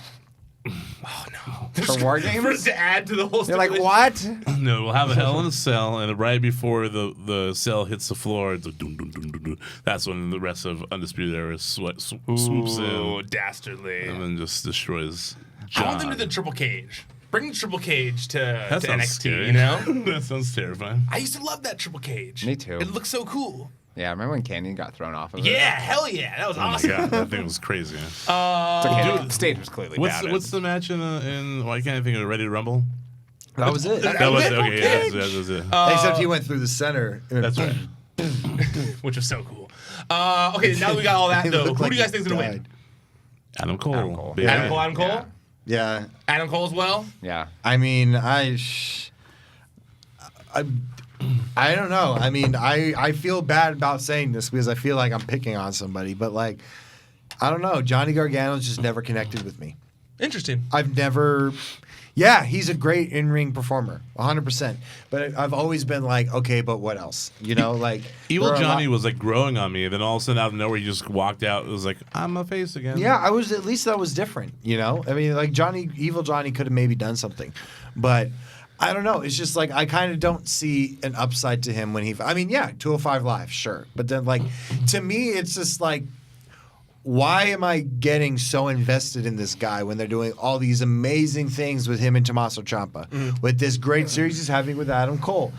for war games? For to add to the whole. You're like, stipulation. what? No, we'll have a Hell in a Cell, and right before the cell hits the floor, it's like dun, dun, dun, dun, dun. That's when the rest of Undisputed Era swoops Ooh, in dastardly. and then just destroys I want them John. to do the triple cage. Bring the triple cage to That sounds NXT. scary. You know. That sounds terrifying. I used to love that triple cage. Me too. It looked so cool. Yeah, remember when Canyon got thrown off of it? Yeah, hell yeah, that was Oh my awesome. god, that thing was crazy. It's okay, the stage was clearly bad. What's the match in why can't I think of Ready to Rumble? That was it. That That was was it. it? Okay, yeah, that was it. Except he went through the center. That's right. Which was so cool. Okay, now that we got all that He though, who looked like do you guys he think's gonna win? died. Adam Cole. Adam Cole. Big Adam man. Cole, Adam Cole, Yeah. Yeah. Adam Cole as well. Yeah. I mean, I don't know. I mean, I feel bad about saying this because I feel like I'm picking on somebody, but like, I don't know. Johnny Gargano's just never connected with me. Interesting. I've never. Yeah, he's a great in-ring performer, 100%. But I've always been like, okay, but what else? You know, like Evil Johnny was like growing on me, and then all of a sudden out of nowhere, he just walked out. It was like, I'm a face again. Yeah, I was. At least that was different. You know, I mean, like Evil Johnny could have maybe done something, but I don't know. It's just like I kind of don't see an upside to him when he. I mean, yeah, 205 Live, sure, but then like to me, it's just like. Why am I getting so invested in this guy when they're doing all these amazing things with him and Tommaso Ciampa, with this great series he's having with Adam Cole,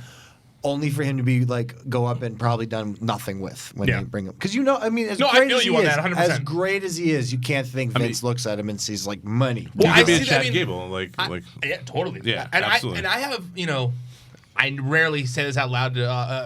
only for him to be like go up and probably done nothing with when they bring him? Because you know, I mean, as great as he is, 100%. as great as he is, you can't think Vince looks at him and sees like money. Well, He could be I a see that, Chad Gable, yeah, totally. Yeah, and absolutely. I have, you know, I rarely say this out loud,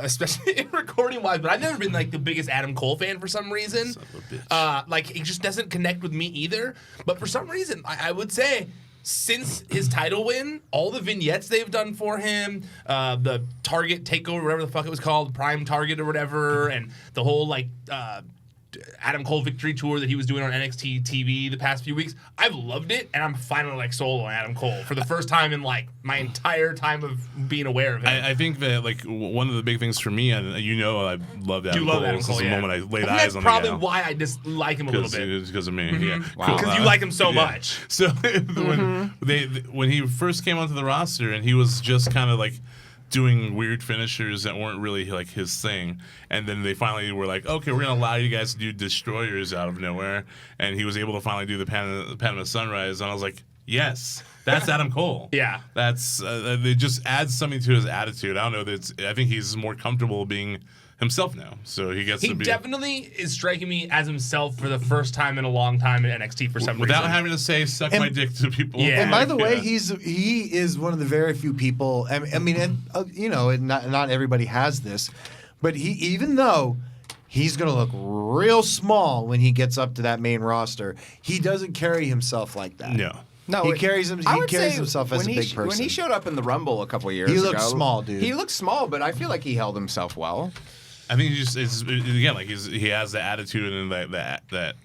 especially in recording wise, but I've never been like the biggest Adam Cole fan for some reason. Son of a bitch. Like he just doesn't connect with me either. But for some reason, I would say since his title win, all the vignettes they've done for him, the Target takeover, whatever the fuck it was called, Prime Target or whatever, and the whole like Adam Cole victory tour that he was doing on NXT TV the past few weeks, I've loved it, and I'm finally like sold on Adam Cole for the first time in like my entire time of being aware of him. I think that like one of the big things for me, and you know, I loved Adam love Cole Adam Cole, since the yeah. moment I laid I think eyes that's on probably the guy. why I dislike him a little bit. It's because of me. Yeah, Wow. Because you like him so yeah. much. So when he first came onto the roster and he was just kind of like doing weird finishers that weren't really like his thing, and then they finally were like, okay, we're gonna allow you guys to do destroyers out of nowhere, and he was able to finally do the Panama Sunrise, and I was like, yes, that's Adam Cole. Yeah. That's it just adds something to his attitude. I don't know, I think he's more comfortable being himself now, so he gets He to be definitely is striking me as himself for the first time in a long time in NXT for some without reason. having to say "suck my dick" to people. Yeah. And by the way, Yeah. he is one of the very few people. I mean, and, you know, and not everybody has this, but even though he's going to look real small when he gets up to that main roster, he doesn't carry himself like that. No. He carries himself as a big person. When he showed up in the Rumble a couple of years He ago, looked small, dude. He looked small, but I feel like he held himself well. I think it's again like he has the attitude and that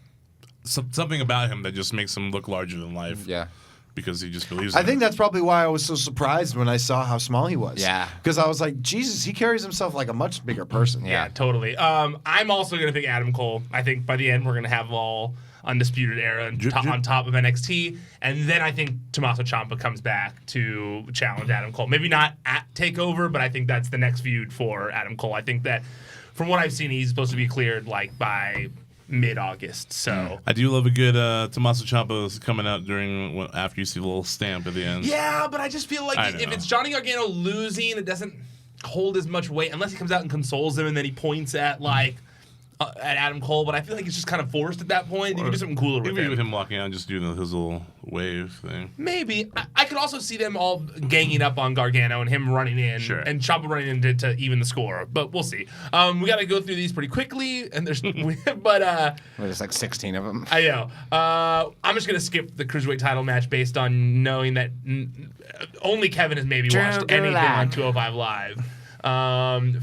something about him that just makes him look larger than life. Yeah. Because he just believes. I in think it. that's probably why I was so surprised when I saw how small he was. Yeah. Because I was like, Jesus, he carries himself like a much bigger person. Yeah, totally. I'm also going to pick Adam Cole. I think by the end, we're going to have all Undisputed Era on top of NXT. And then I think Tommaso Ciampa comes back to challenge Adam Cole. Maybe not at TakeOver, but I think that's the next feud for Adam Cole. I think that from what I've seen, he's supposed to be cleared like by mid-August. So I do love a good Tommaso Ciampa coming out after you see the little stamp at the end. yeah, but I just feel like if it's Johnny Gargano losing, it doesn't hold as much weight unless he comes out and consoles him and then he points at like at Adam Cole. But I feel like it's just kind of forced at that point. You can do something cooler with Maybe with him. him walking out and just doing his little wave thing. Maybe I could also see them all ganging up on Gargano and him running in, Sure. and Ciampa running in to even the score. But we'll see. We got to go through these pretty quickly, and there's but There's like 16 of them. I know. I'm just gonna skip the cruiserweight title match based on knowing that only Kevin has maybe watched anything on 205 Live.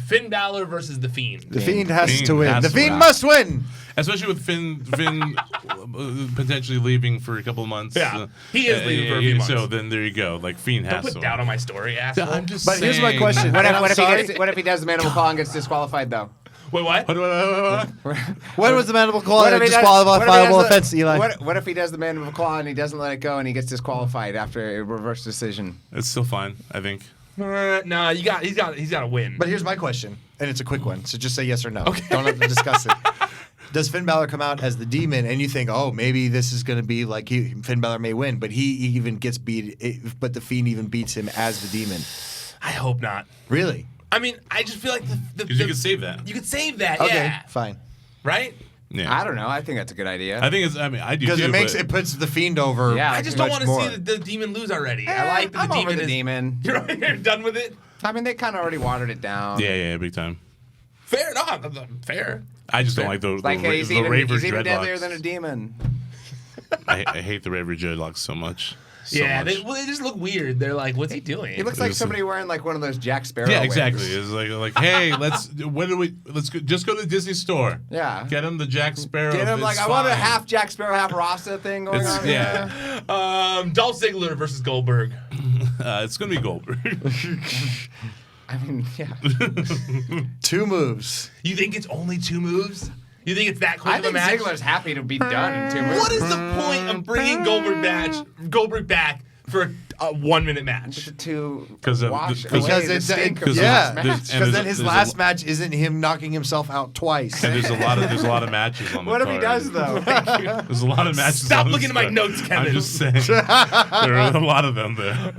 Finn Balor versus The Fiend. The Fiend has Fiend to win. has The to Fiend win. must win. Especially with Finn potentially leaving for a couple of months. Yeah, he is leaving for a few months. So then there you go. Like Fiend Don't has put to doubt win. on my story, asshole. I'm just But here's my saying. question. What And I'm sorry. if he does the Mandible Claw and gets disqualified though? Wait, what? When was the mandible claw What a if he does- disqualifiable what if he does offense, Eli? What if he does the Mandible Claw and he doesn't let it go and he gets disqualified after a reverse decision? It's still fine, I think. No, he's got to win. But here's my question, and it's a quick one, so just say yes or no. Okay. Don't have to discuss it. Does Finn Balor come out as the demon, and you think, oh, maybe this is going to be like Finn Balor may win, but he even gets beat, but the Fiend even beats him as the demon? I hope not. Really? I mean, I just feel like Because you could save that. You could save that, Okay, yeah. fine. Right? Yeah. I don't know. I think that's a good idea. I think it's. I mean, I do Because too. it puts the Fiend over. Yeah. I just don't much want to more. see the demon lose already. I like that I'm the over demon the is. demon. You're done with it? I mean, they kind of already watered it down. Yeah, big time. Fair enough. Fair. I just don't like the Like, Raver he's even deadlier dreadlocks. than a demon. I hate the Raver dreadlocks so much. so much. they just look weird. They're like, what's he doing? He looks like somebody wearing like one of those Jack Sparrow. Yeah, wings. exactly. It's like, hey, let's go, just go to the Disney store. Yeah. Get him the Jack Sparrow. Get him It's like I want a fine. half Jack Sparrow, half Rasta thing going on. Yeah. Dolph Ziggler versus Goldberg. It's gonna be Goldberg. I mean, yeah. 2 moves. You think it's only 2 moves? You think it's that quick I of a think match? Ziggler's happy to be done in 2 moves. What is the point of bringing Goldberg back for a 1-minute match? To 'Cause of- wash because away Because the it's stink of the yeah, last match. There's- because then his there's last match isn't him knocking himself out twice. And there's a lot of matches on the What if card. he does though? There's a lot of matches. Stop on looking this at my card. notes, Kevin. I'm just saying. There are a lot of them there.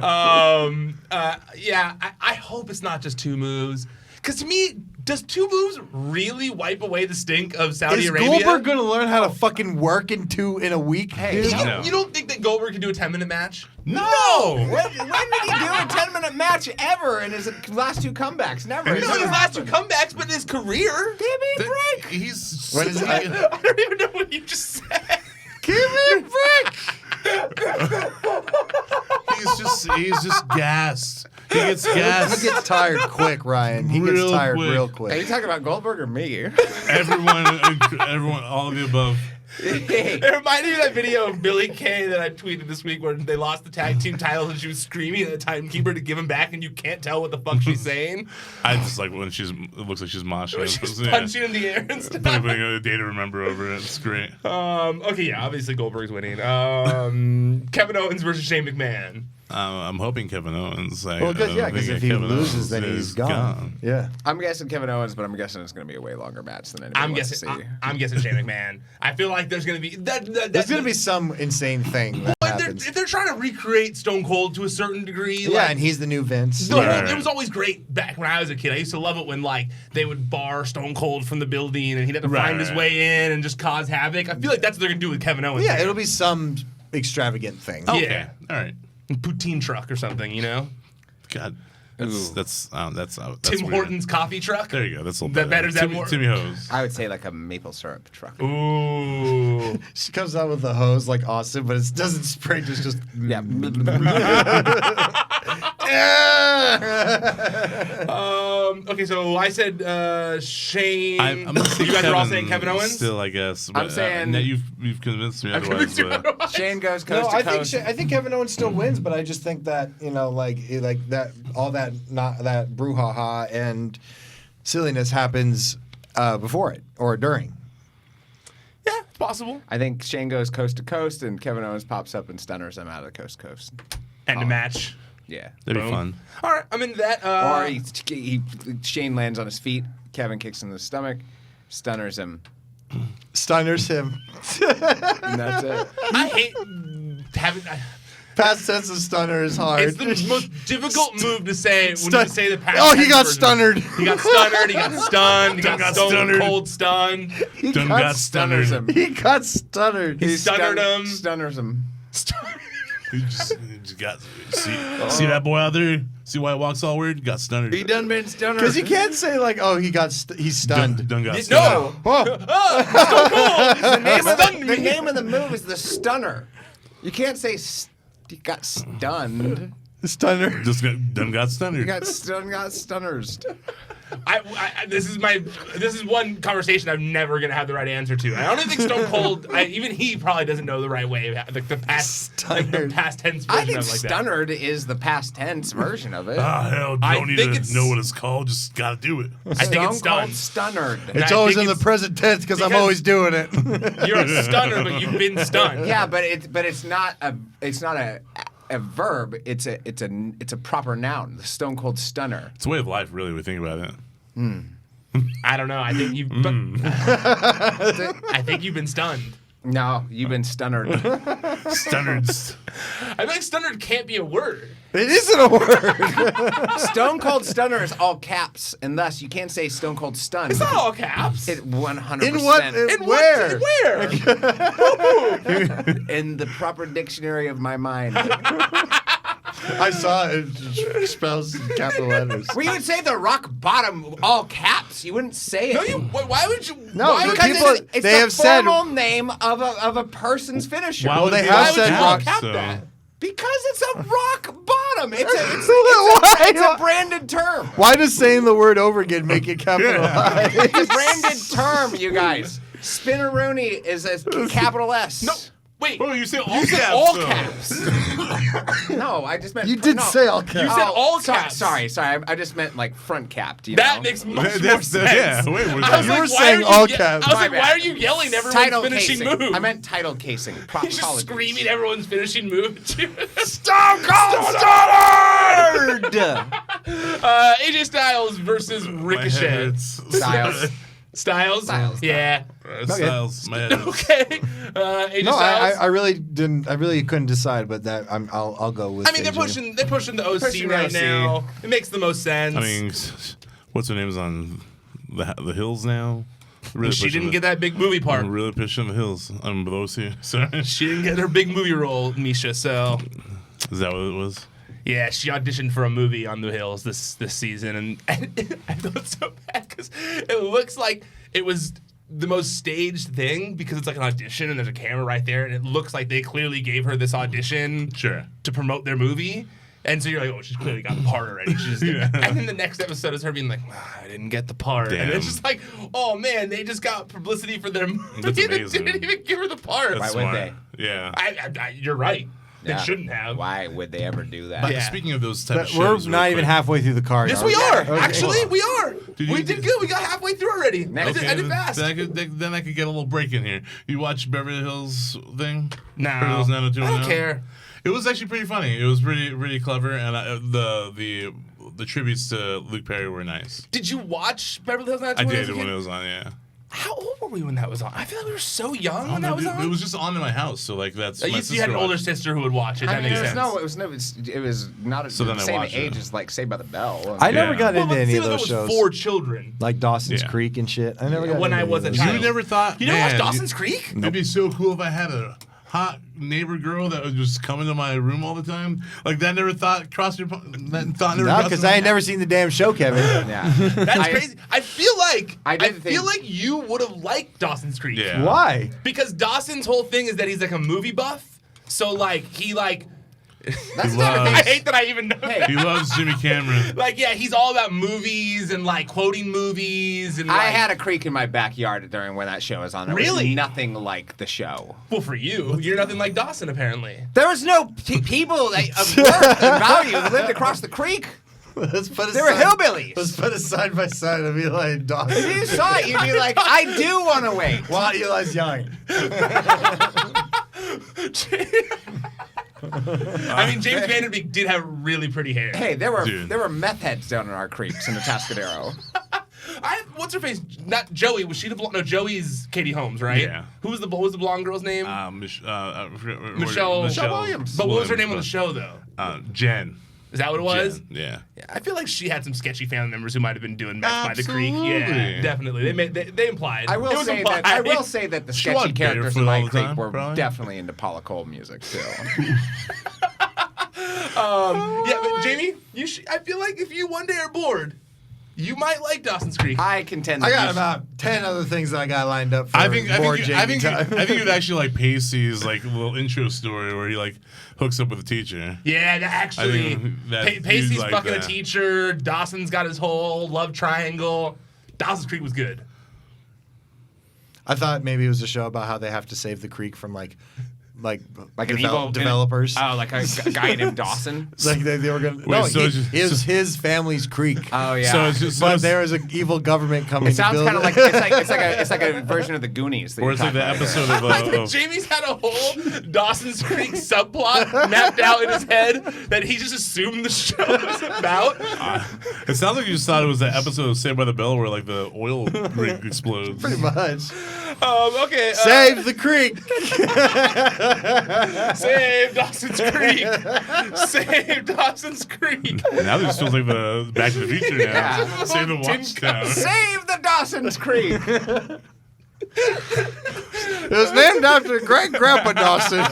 Yeah, I hope it's not just 2 moves. Because to me, does 2 moves really wipe away the stink of Saudi Is Arabia? Goldberg going to learn how to fucking work in a week? Hey, dude? No. You don't think that Goldberg can do a 10-minute match? No. When did he do a 10-minute match ever in his last 2 comebacks? Never. And Not It's his never last 2 happened. comebacks, but in his career. Give me a break. He's When is it? I don't even know what you just said. Give me a break. he's just gassed. He gets gassed. He gets tired quick, Ryan. He gets Real tired quick. real Are you quick. talking about Goldberg or me? Everyone, all of the above. It reminded me of that video of Billy Kay that I tweeted this week where they lost the tag team titles and she was screaming at the timekeeper to give him back and you can't tell what the fuck she's saying. I just like when it looks like she's moshing. She's Yeah. punching in the air and stuff. Putting a day to remember over it. It's great. Okay, yeah, obviously Goldberg's winning. Kevin Owens versus Shane McMahon. I'm hoping Kevin Owens. Well, because if he Kevin loses, Owens then he's is gone. Yeah. I'm guessing Kevin Owens, but I'm guessing it's going to be a way longer match than anybody I'm wants guessing. to see. I'm guessing Shane McMahon. I feel like there's gonna be There's going to be some insane thing that happens. if they're trying to recreate Stone Cold to a certain degree. Yeah, like, and he's the new Vince. No, Right. it was always great back when I was a kid. I used to love it when like they would bar Stone Cold from the building and he'd have to find his way in and just cause havoc. I feel like that's what they're gonna do with Kevin Owens. Yeah, here. it'll be some extravagant thing. Oh. Okay. Yeah. All right. Poutine truck or something, you know? God. Ooh. That's Tim weird. Hortons coffee truck. There you go. That's a little That better than Timmy, more- Timmy Hose. I would say like a maple syrup truck. Ooh. She comes out with the hose like Austin, but it doesn't spray. Just Yeah. Okay, so I said Shane. I'm gonna say you guys are all Kevin saying Kevin Owens? still, I guess. But, saying- now you've convinced me otherwise. But Shane goes No, coast to I think coast. I think Kevin Owens still wins, but I just think that like that all that not that brouhaha and silliness happens before it or during. Yeah, it's possible. I think Shane goes coast to coast, and Kevin Owens pops up and stunners him out of the coast to coast. End of match. Yeah. that'd Boom. be fun. All right, I'm into that. Or Shane lands on his feet. Kevin kicks him in the stomach, stunners him, Stunners him. and that's it. I hate having. Past tense of stunner is hard. It's the most difficult move to say when you say the past. Oh, he tense got version. stunnered. He got stunnered. He got stunned. He got got stone stunnered. cold stunned. He Done got Stunners stunned. him. He got stuttered. He stuttered him. Stunners him. He just got see that boy out there. See why he walks all weird? Got stunned. He done been stunnered. Because you can't say like, oh, he's stunned. Done got No. stunned. Oh, Stone Cold. The name, of Stunned the me. name of the move is the stunner. You can't say he got stunned. stunner. Just done got stunned. He got stunners. This is one conversation I'm never gonna have the right answer to. I don't even think Stone Cold. Even he probably doesn't know the right way. The past tense version I think of it like that. stunnered is the past tense version of it. Ah, hell, I don't need think to it's- know what it's called. Just gotta do it. I think it's Stone Cold stunned. stunnered. It's I always think in the it's- present tense because I'm because- always doing it. You're a stunner, but you've been stunned. Yeah, but it's not a verb. It's a proper noun. The Stone Cold Stunner. It's a way of life, really. We think about it. I don't know. I think you've. I think you've been stunned. No, you've been stunnered. Stunned. I think stunned can't be a word. It isn't a word. Stone Cold Stunner is all caps, and thus you can't say Stone Cold Stun. It's not all caps. It 100%. In what? In Where? Where? In the proper dictionary of my mind. I saw it spells in capital letters. Well, you would say the rock bottom all caps. You wouldn't say it. No, you. Why would you? No, why the would Because people- it's they the have said- formal name of a person's finisher. Why Well, would they they have all said cap rock- cap so? that? Because it's a rock bottom. It's a branded term. Why does saying the word over again make it capitalized? It's a branded term, you guys. Spinneroonie is a capital S. No. Wait. Oh, you said all You said caps. all though. caps. No, I just meant. You did say all caps. You said all caps. Sorry. I just meant like front capped. You That know? makes much more That's sense. yeah. Wait, I was You like, were why saying are you all ye- caps. I was My like, bad. why are you yelling everyone's Title finishing casing. move? I meant title casing. He's just screaming everyone's finishing move. Stone Cold Stone! AJ Styles versus My head Ricochet. hurts. Styles. Styles? Yeah. Styles. My head hurts. Okay. AJ No, Styles. I really didn't. I really couldn't decide, but I'll go with. I mean, they're AJ. pushing the OC Pushing the right OC. now. It makes the most sense. I mean, what's her name's on the hills now? Really she pushing didn't the- get that big movie part. I'm really pushing the hills. I'm below here. Sorry. She didn't get her big movie role, Misha. So Is that what it was? yeah, she auditioned for a movie on the Hills this season, and I feel so bad because it looks like it was the most staged thing because it's like an audition and there's a camera right there, and it looks like they clearly gave her this audition Sure. to promote their movie. And so you're like, oh, she's clearly got the part already. She just Yeah. And then the next episode is her being like, I didn't get the part. And Damn. it's just like, oh man, they just got publicity for their movie. That's They amazing. didn't even give her the part. Why That's would smart. they? Yeah. You're right. Yeah. They shouldn't have. Why would they ever do that? But Yeah. speaking of those type But of we're shows, not real even quick. halfway through the card. Yes, are we are. Okay. Actually, we are. Did We you- did good. We got halfway through already. Next. I did fast. Then I could get a little break in here. You watch Beverly Hills thing? No, Beverly Hills I 90210? don't care. It was actually pretty funny. It was really clever, and the tributes to Luke Perry were nice. Did you watch Beverly Hills 90210? I did as a when kid? it was on. Yeah. How old were we when that was on? I feel like we were so young when that was on. It was just on in my house, so like that's. my you sister had an older watched. sister who would watch it. I That mean, makes sense. it was not So then the I same watched age it. as like Saved by the Bell. I never Yeah. got Well, into but any see, of that those was shows, for children. like Dawson's Yeah. Creek and shit. I never got When into I any was of a those child. You never thought. You didn't watch man, Dawson's Creek? It'd be so cool if I had a hot neighbor girl that would just come into my room all the time. Like that never thought crossed your that thought never. No, crossed because your I ain't mind? never seen the damn show, Kevin. Yeah. That's crazy. I feel like I I, did feel think- like you would have liked Dawson's Creek. Yeah. Why? Because Dawson's whole thing is that he's like a movie buff. So like he like That's He not a loves- I thing. hate that I even know that. He loves Jimmy Cameron. Like yeah, he's all about movies and like quoting movies and I like, had a creek in my backyard during when that show was on. It Really? was nothing like the show. well for you. You're nothing like Dawson apparently. There was no people of worth and value who lived across the creek. Let's put They were hillbillies. Let's put it side by side and be like Dawson. If you saw it, you'd be like, I do want to wait. While Eli's young. I mean James Vanderbeek did have really pretty hair. Hey, there Dude. were meth heads down in our creeks in the Tascadero. What's her face? Not Joey. Was she the blonde? No, Joey's Katie Holmes, right? Yeah. Who was what was the blonde girl's name? I forget- Michelle Williams. But what was her name on the show though? Jen. Is that what it was? Jen, yeah. Yeah, I feel like she had some sketchy family members who might have been doing meth by the creek. Absolutely. Yeah, definitely. They implied. I It will was say implied. that the She sketchy walked characters barefoot in my all the creek time, were probably. definitely into Paula Cole music too. Yeah, but Jamie, I feel like if you one day are bored, you might like Dawson's Creek. I contend I that got you- about 10 other things that I got lined up for I think bored you, Jamie time. I think you'd actually like Pacey's like little intro story where he like hooks up with a teacher. Yeah, actually, I think that Pacey's you'd like fucking that. a teacher. Dawson's got his whole love triangle. Dawson's Creek was good. I thought maybe it was a show about how they have to save the creek from like an evil developers. Oh, like a guy named Dawson. Like they were gonna. Wait, No, so it's it was his family's creek. Oh yeah. So it's just But there was an evil government coming. it sounds to build kind of like it's like a version of the Goonies. That Or you're it's like talking the about episode here. I of, think Jamie's had a whole Dawson's Creek subplot mapped out in his head that he just assumed the show was about. it sounds like you just thought it was that episode of Saved by the Bell where like the oil rig explodes. pretty much. Okay. Save the creek. Save Dawson's Creek. Save Dawson's Creek. Now this feels like the Back to the Future now. Yeah. Save the Watchtower. Save the Dawson's Creek. It was named after great grandpa Dawson.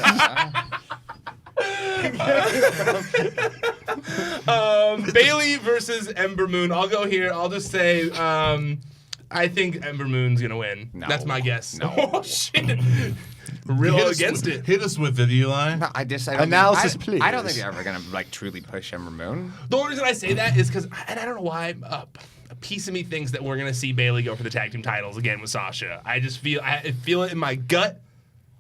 Bailey versus Ember Moon. I'll go here. I'll just say I think Ember Moon's gonna win. No. That's my guess. No. Oh shit. Real against it. Hit us with it, Eli. No, I don't Analysis, think, please. I don't think they're ever gonna like truly push Ember Moon. The only reason I say that is because, and I don't know why, a piece of me thinks that we're gonna see Bayley go for the tag team titles again with Sasha. I just feel it in my gut.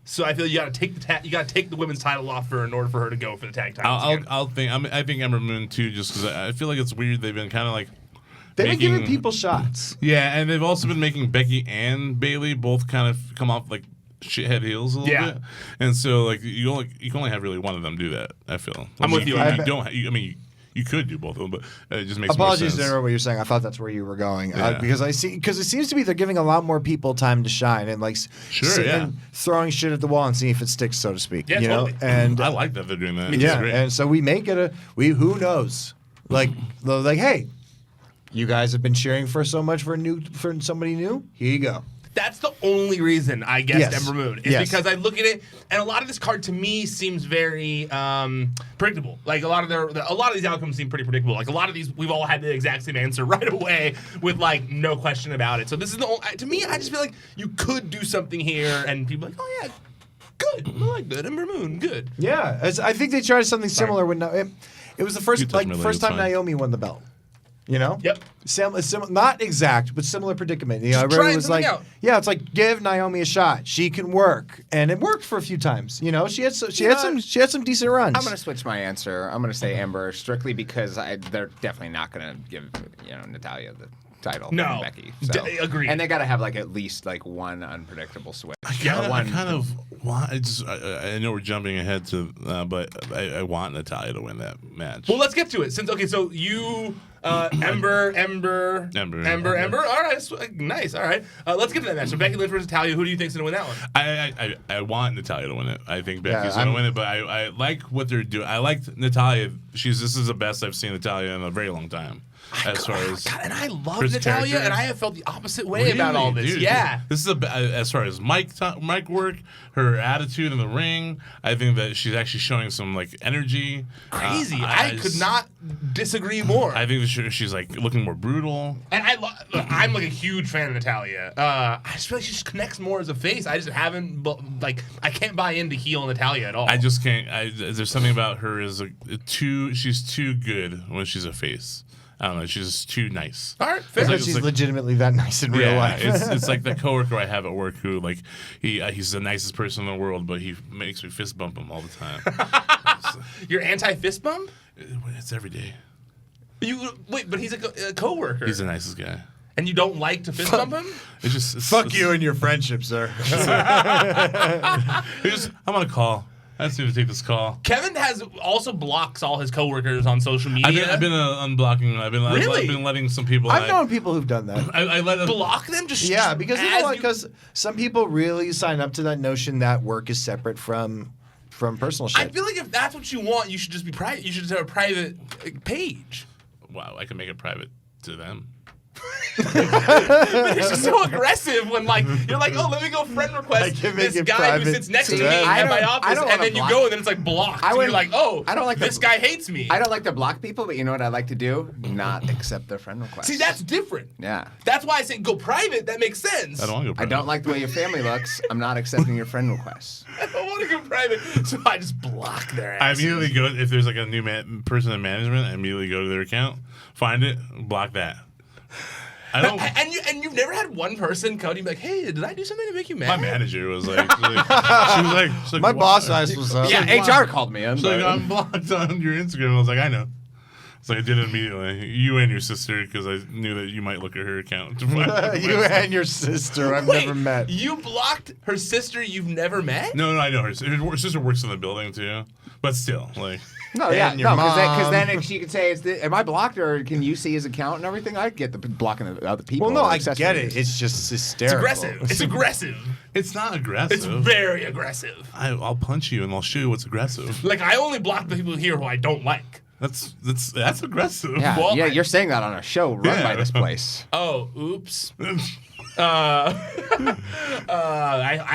So I feel you gotta take the women's title off her in order for her to go for the tag titles. again. I think Ember Moon too, just because I feel like it's weird. They've been kind of like. They've been giving people shots. Yeah, and they've also been making Becky and Bayley both kind of come off like shithead heels a little bit, and so like you can only have really one of them do that. I feel. Like, I'm with you. You could do both of them, but it just makes Apologies more to sense. interrupt what you're saying. I thought that's where you were going Yeah. because it seems to be they're giving a lot more people time to shine and like and throwing shit at the wall and seeing if it sticks, so to speak. Yeah, you totally. know, and I like that they're doing that. yeah, It's great. and so we may get who knows, like hey, you guys have been cheering for so much for somebody new. Here you go. That's the only reason I guessed Yes. Ember Moon is Yes. because I look at it and a lot of this card to me seems very predictable. Like a lot of these outcomes seem pretty predictable. Like a lot of these, we've all had the exact same answer right away with like no question about it. So this is the only, to me, I just feel like you could do something here and people are like, oh yeah, good, I like that Ember Moon, good. Yeah, I think they tried something similar when it was the You first touch me, first it's time fine. Naomi won the belt. You know? Yep. Not exact, but similar predicament. You know, Just everybody trying was something like, out. yeah, it's like give Naomi a shot. She can work, and it worked for a few times. You know, she had some decent runs. I'm gonna switch my answer. I'm gonna say Ember strictly because they're definitely not gonna give Natalya the title. No. from Becky. So. Agreed. And they gotta have like at least like one unpredictable switch. I kind of want. I know we're jumping ahead to, but I want Natalya to win that match. Well, let's get to it. So you, Ember. All right, nice. All right, let's get to that match. So Becky Lynch versus Natalya. Who do you think's gonna win that one? I want Natalya to win it. I think Becky's I'm- gonna win it, but I like what they're doing. I like Natalya. This is the best I've seen Natalya in a very long time. As far as God, and I love Chris Natalya, character. and I have felt the opposite way about all this. Dude, Yeah. This is as far as mic work, her attitude in the ring. I think that she's actually showing some like energy. Crazy. I could not disagree more. I think that she's like looking more brutal. And I'm like a huge fan of Natalya. I just feel like she just connects more as a face. I just haven't, I can't buy into heel Natalya at all. I just can't. There's something about her she's too good when she's a face. I don't know. She's just too nice. All right, fair. Because It's she's like- legitimately that nice in real life. it's like the coworker I have at work who like he's the nicest person in the world, but he makes me fist bump him all the time. You're anti-fist bump? It's every day. But he's a coworker. He's the nicest guy. And you don't like to fist bump him? Fuck you and your friendship, sir. I'm on a call. I just need to take this call. Kevin also blocks all his coworkers on social media. I've been unblocking. I've been letting some people. I've known people who've done that. I let them block them just Yeah, because you know as what? Because some people really sign up to that notion that work is separate from personal shit. I feel like if that's what you want, you should just be private. You should just have a private page. Wow, I can make it private to them. It's just so aggressive when you're like, oh, let me go friend request I can make this it guy who private sits next to to me them. at my I office, don't and wanna then you block- go and then it's like blocked. I And you're would- like, oh, I don't like this the- guy hates me. I don't like to block people, but you know what I like to do? Not accept their friend requests. See, that's different. Yeah. That's why I say go private. That makes sense. I don't want to go I private. don't like the way your family looks. I'm not accepting your friend requests. I don't want to go private, so I just block their I ass. immediately go if there's like a new person in management. I immediately go to their account, find it, block that. I don't. And you've never had one person come to you and be like, hey, did I do something to make you mad? My manager was like, she was like, My "Why?" boss asked what's up. Yeah, Wow. HR called me in. She's like, but- I'm blocked on your Instagram. I was like, I know. It's like I did it immediately. You and your sister, because I knew that you might look at her account. To find You and your sister I've Wait, never met. You blocked her sister you've never met? No, I know her. Her sister works in the building too, but still, like. No, yeah, And your no, because mom. then if she could say, "Am I blocked?" or "Can you see his account and everything?" I get the blocking of other people. Well, no, I accessories. get it. It's just hysterical. It's aggressive. It's aggressive. It's not aggressive. It's very aggressive. I'll punch you and I'll show you what's aggressive. Like, I only block the people here who I don't like. That's aggressive. Yeah, Well, yeah, you're saying that on a show run by Yeah. this place. Oh, oops. I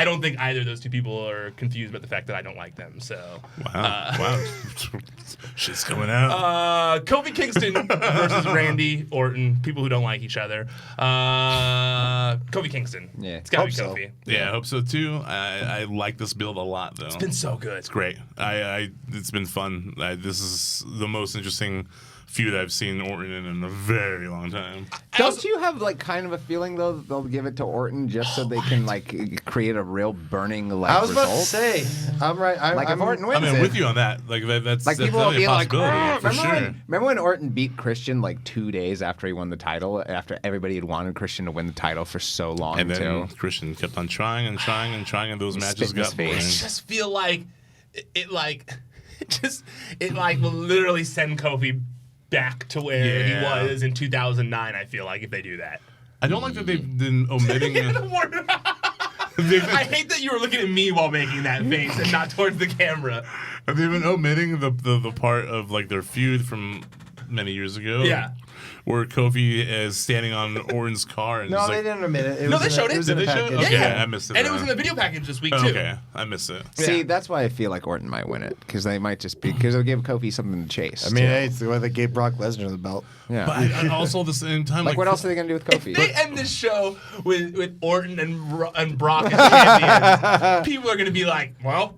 don't think either of those two people are confused about the fact that I don't like them. So Wow. Shit's coming out. Kofi Kingston versus Randy Orton. People who don't like each other. Kofi Kingston. Yeah. It's gotta be Hope so. Kofi. Yeah, I hope so too. I like this build a lot though. It's been so good. It's great. It's been fun. This is the most interesting feud I've seen Orton in a very long time. Don't you have like kind of a feeling though that they'll give it to Orton just so they can like create a real burning like I was about to result? say, I'm right. Like if Orton wins, I'm it, with you on that. Like that's like people will definitely be a like, possibility for sure. remember when Orton beat Christian like 2 days after he won the title? After everybody had wanted Christian to win the title for so long, And then too. Christian kept on trying, and those matches Spit in his got face. boring. I just feel like it will literally send Kofi back to where he Yeah. was in 2009. I feel like if they do that. I don't like that they've been omitting. I hate that you were looking at me while making that face and not towards the camera. They've been omitting the part of like their feud from many years ago. Yeah. Where Kofi is standing on Orton's car and No, just they like, didn't admit it. No, they showed it. was Did in a they show it? package. Okay, Yeah. I missed it. And it was in then. the video package this week Oh, too. okay, I missed it. See, Yeah. that's why I feel like Orton might win it because they might just because they'll give Kofi something to chase. I mean, too. hey, it's the way they gave Brock Lesnar the belt. yeah. But I also at the same time, like what else are they gonna do with If Kofi? they end this show with Orton and Brock as champions, people are gonna be like, well,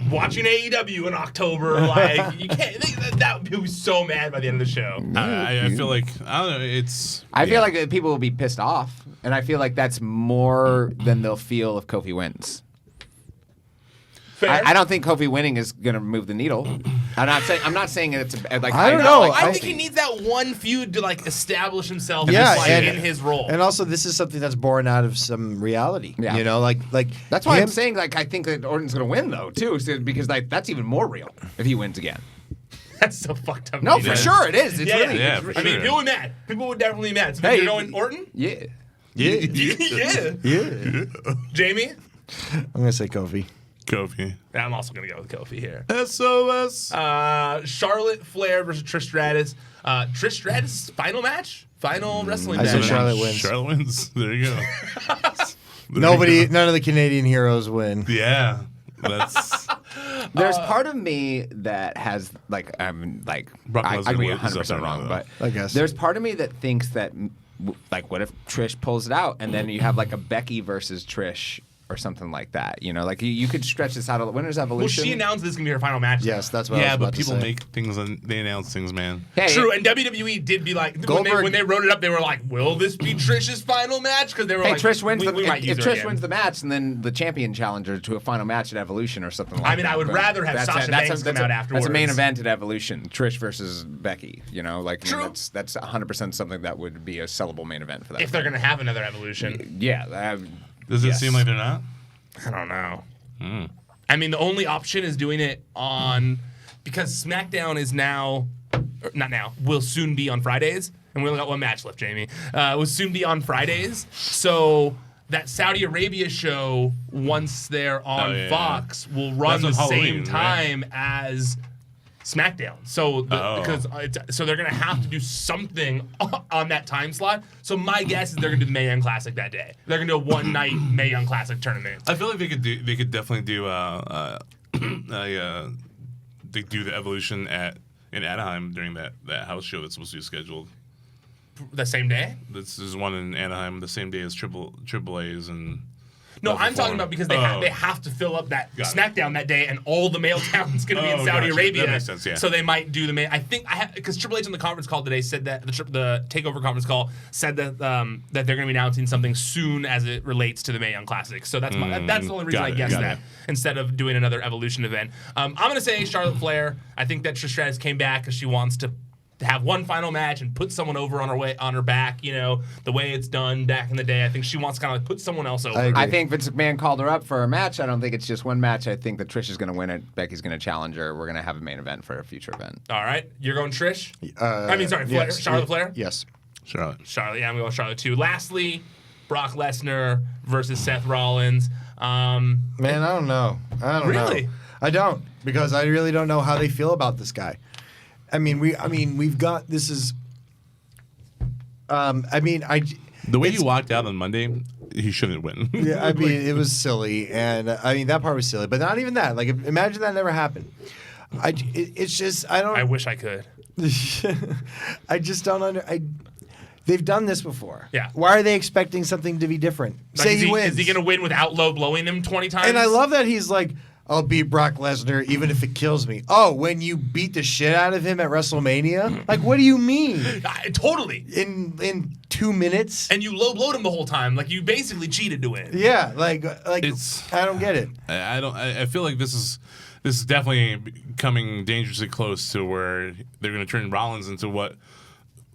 watching AEW in October, like you can't. That would be so mad by the end of the show. I feel like I don't know. It's I feel like people will be pissed off, and I feel like that's more than they'll feel if Kofi wins. Fair. I don't think Kofi winning is gonna move the needle. I'm not saying it's like I don't know. I I think he needs that one feud to like establish himself Yeah, like, and- in his role. And also, this is something that's born out of some reality. Yeah. You know, like That's why him- I'm saying like I think that Orton's gonna win though too, because like that's even more real if he wins again. That's so fucked up. No, to me. for sure it is. It's Yeah, really yeah, it's for I mean, sure. people would be mad. People would definitely be mad. So then Hey, you're going Orton? yeah. Yeah. Yeah. Yeah. Jamie? I'm gonna say Kofi. Kofi. I'm also going to go with Kofi here. SOS. Charlotte Flair versus Trish Stratus. Trish Stratus' final match? Final wrestling I match. said Charlotte wins. Charlotte wins. There you go. None of the Canadian heroes win. Yeah. That's There's part of me that has like I'm like Brock I Lesnar could be is up 100% there wrong, now, but I guess. there's part of me that thinks that like what if Trish pulls it out and then you have like a Becky versus Trish or something like that. You know, like you could stretch this out. Winners Well, Evolution. she announced this is going to be her final match. Yes, that's what I yeah, was but about people to say. make things and they announce things, man. Hey, True, and WWE did be like, Goldberg- when they wrote it up, they were like, will this be Trish's final match? Because they were Hey, like, Trish wins we might if use her Trish again. wins the match, and then the champion challenger to a final match at Evolution or something like that. I mean, I would But rather have that's Sasha Banks come out afterwards. That's a main event at Evolution. Trish versus Becky. You know, like I mean, True. that's 100% something that would be a sellable main event for that. If they're going to have another Evolution. yeah. Does it Yes. seem like they're not? I don't know. I mean, the only option is doing it on because SmackDown is now, or not now, will soon be on Fridays, and we only got one match left. Jamie, will soon be on Fridays, so that Saudi Arabia show once they're on Oh, yeah. Fox will run That's the on same Halloween, time as SmackDown. So Oh. because so they're gonna have to do something on that time slot. So my guess is they're gonna do the Mae Young Classic that day. They're gonna do a one night Mae Young Classic tournament. I feel like they could definitely do they do the Evolution in Anaheim during that house show that's supposed to be scheduled. The same day? This is one in Anaheim the same day as Triple A's and. No, I'm talking Before. about because they have to fill up that Got it. SmackDown that day, and all the male talent's going to be in Oh, Saudi gotcha. Arabia. That makes sense, yeah. So they might do the main. I think because Triple H on the conference call today said that the Takeover conference call said that that they're going to be announcing something soon as it relates to the Mae Young Classic. So that's that's the only reason got I it, guessed got that it. instead of doing another Evolution event. I'm going to say Charlotte Flair. I think that Trish Stratus came back because she wants to have one final match and put someone over on her back, you know, the way it's done back in the day. I think she wants to kind of like put someone else over. I agree. I think Vince McMahon called her up for a match. I don't think it's just one match. I think that Trish is going to win it. Becky's going to challenge her. We're going to have a main event for a future event. All right, you're going Trish. Flair. Yes. Charlotte Flair. Yes. Charlotte. Charlotte. Yeah, I'm going Charlotte too. Lastly, Brock Lesnar versus Seth Rollins. Man, I don't know. I don't know. Really? I don't, because I really don't know how they feel about this guy. We've got this is. The way he walked out on Monday, he shouldn't win. Yeah, I mean, it was silly, and I mean that part was silly, but not even that. Like, imagine that never happened. It's just I don't. I wish I could. I just don't they've done this before. Yeah. Why are they expecting something to be different? Like, Say he wins. Is he going to win without Low blowing him 20 times? And I love that he's like, I'll beat Brock Lesnar even if it kills me. Oh, when you beat the shit out of him at WrestleMania? Like, what do you mean? Totally. In 2 minutes? And you low blowed him the whole time. Like, you basically cheated to win. Yeah, like It's- I don't get it. I feel like this is definitely coming dangerously close to where they're going to turn Rollins into what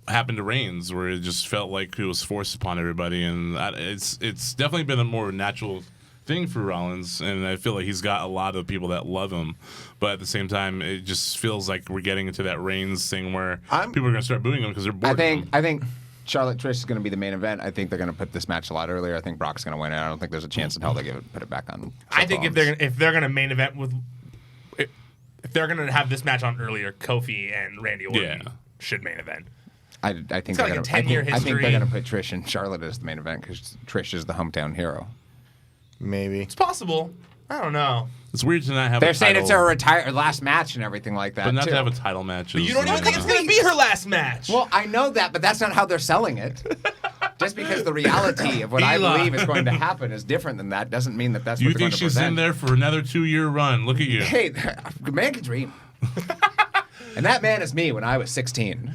happened to Reigns, where it just felt like it was forced upon everybody, and it's definitely been a more natural thing for Rollins, and I feel like he's got a lot of people that love him, but at the same time, it just feels like we're getting into that Reigns thing where people are going to start booing him because they're bored. I think Charlotte Trish is going to be the main event. I think they're going to put this match a lot earlier. I think Brock's going to win it. I don't think there's a chance in hell they put it back on. I think if they're going to main event with, if they're going to have this match on earlier, Kofi and Randy Orton should main event. I think got they're like a gonna, 10-year I think history. they're going to put Trish and Charlotte as the main event because Trish is the hometown hero. Maybe. It's possible. I don't know. It's weird to not have. They're a saying title, it's her last match and everything like that. but not too. to have a title match. But you don't even think it's going to be her last match. Well, I know that, but that's not how they're selling it. Just because the reality of what I Eli. believe is going to happen is different than that doesn't mean that that's You what they're think going to she's present. in there for another 2-year run? Look at you. Hey, man can dream. And that man is me when I was 16.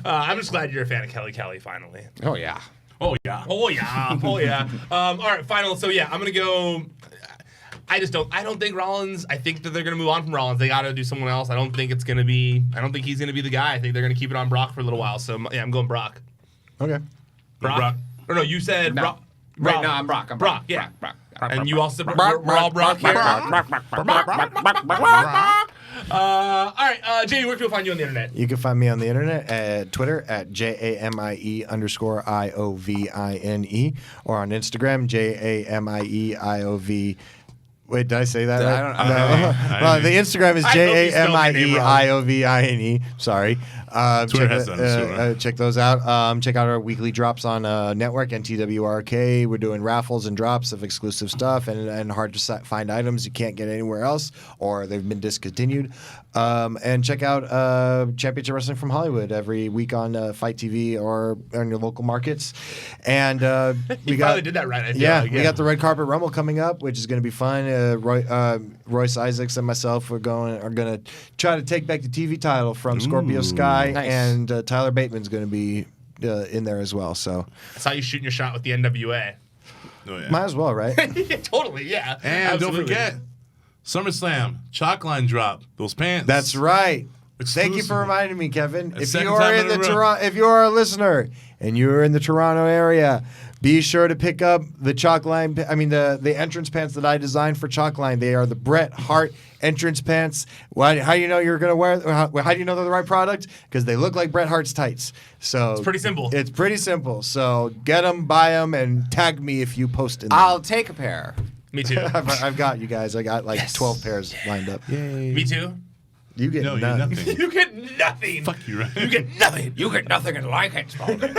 I'm just glad you're a fan of Kelly Kelly finally. Oh, yeah. Oh yeah. Oh yeah, oh yeah. All right, final. So yeah, I'm gonna go. I don't think Rollins. I think that they're gonna move on from Rollins. They got to do someone else. I don't think he's gonna be the guy. I think they're gonna keep it on Brock for a little while. So yeah, I'm going Brock. Okay. Brock. Or no, you said No. Brock. Right, no, I'm Brock. Brock. Yeah. Brock. And you also said we're all Brock here. All right, Jamie, where can we find you on the internet? You can find me on the internet at Twitter at JAMIE_IOVINE or on Instagram JAMIEIOV. Wait, did I say that? I right? don't No. Well, the Instagram is I hope you spelled my name wrong. JAMIEIOVINE. Sorry. Twitter has done this too, right? Check those out. Check out our weekly drops on Network and TWRK. We're doing raffles and drops of exclusive stuff and hard to find items you can't get anywhere else or they've been discontinued. And check out Championship Wrestling from Hollywood every week on Fight TV or on your local markets. And we finally did that right, I feel yeah, like, we got the Red Carpet Rumble coming up, which is going to be fun. Royce Isaacs and myself are going to try to take back the TV title from Scorpio Sky, nice. and Tyler Bateman's going to be in there as well. So I saw you shooting your shot with the NWA. Oh, yeah. might as well, right? Yeah, totally, yeah. And Absolutely. don't forget, SummerSlam chalk line drop. Those pants. That's right. Thank you Exclusive. for reminding me, Kevin. A If second you are time in in a the row. Toronto, if you are a listener and you're in the Toronto area, be sure to pick up the chalk line. I mean the entrance pants that I designed for chalk line. They are the Bret Hart entrance pants. How do you know you're gonna wear? How do you know they're the right product? Because they look like Bret Hart's tights. So It's pretty simple. It's pretty simple. So get them, buy them, and tag me if you post in them. I'll take a pair. Me too. I've got you guys. I got like 12 pairs lined up. Yay! Me too. You get No, you none. nothing. You get nothing. Fuck you, right? You get nothing. You get nothing and like it, Spalding. Ken,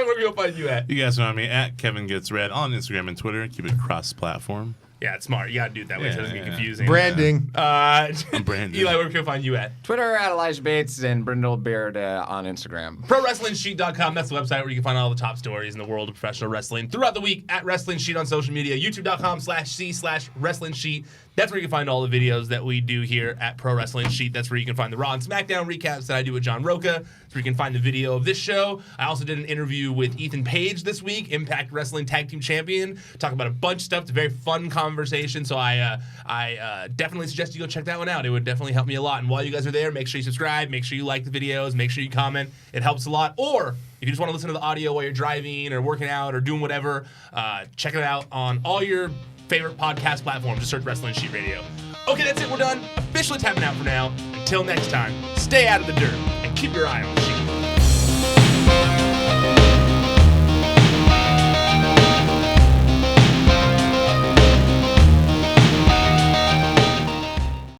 where can we find you at? You guys know me at Kevin Gets Red on Instagram and Twitter. Keep it cross-platform. Yeah, it's smart. You gotta do it that way so it doesn't get Yeah. confusing. Branding. Brandon. Eli, where can we find you at? Twitter at Elijah Bates and Brindle Beard on Instagram. ProWrestlingSheet.com. That's the website where you can find all the top stories in the world of professional wrestling throughout the week at Wrestling Sheet on social media. YouTube.com/C/Wrestling Sheet. That's where you can find all the videos that we do here at Pro Wrestling Sheet. That's where you can find the Raw and SmackDown recaps that I do with John Roca. That's where you can find the video of this show. I also did an interview with Ethan Page this week, Impact Wrestling Tag Team Champion. Talk about a bunch of stuff. It's a very fun conversation. So I definitely suggest you go check that one out. It would definitely help me a lot. And while you guys are there, make sure you subscribe. Make sure you like the videos. Make sure you comment. It helps a lot. Or if you just want to listen to the audio while you're driving or working out or doing whatever, check it out on all your favorite podcast platforms. Just search Wrestling Sheet Radio. Okay, that's it. We're done. Officially tapping out for now. Until next time, stay out of the dirt and keep your eye on the sheet.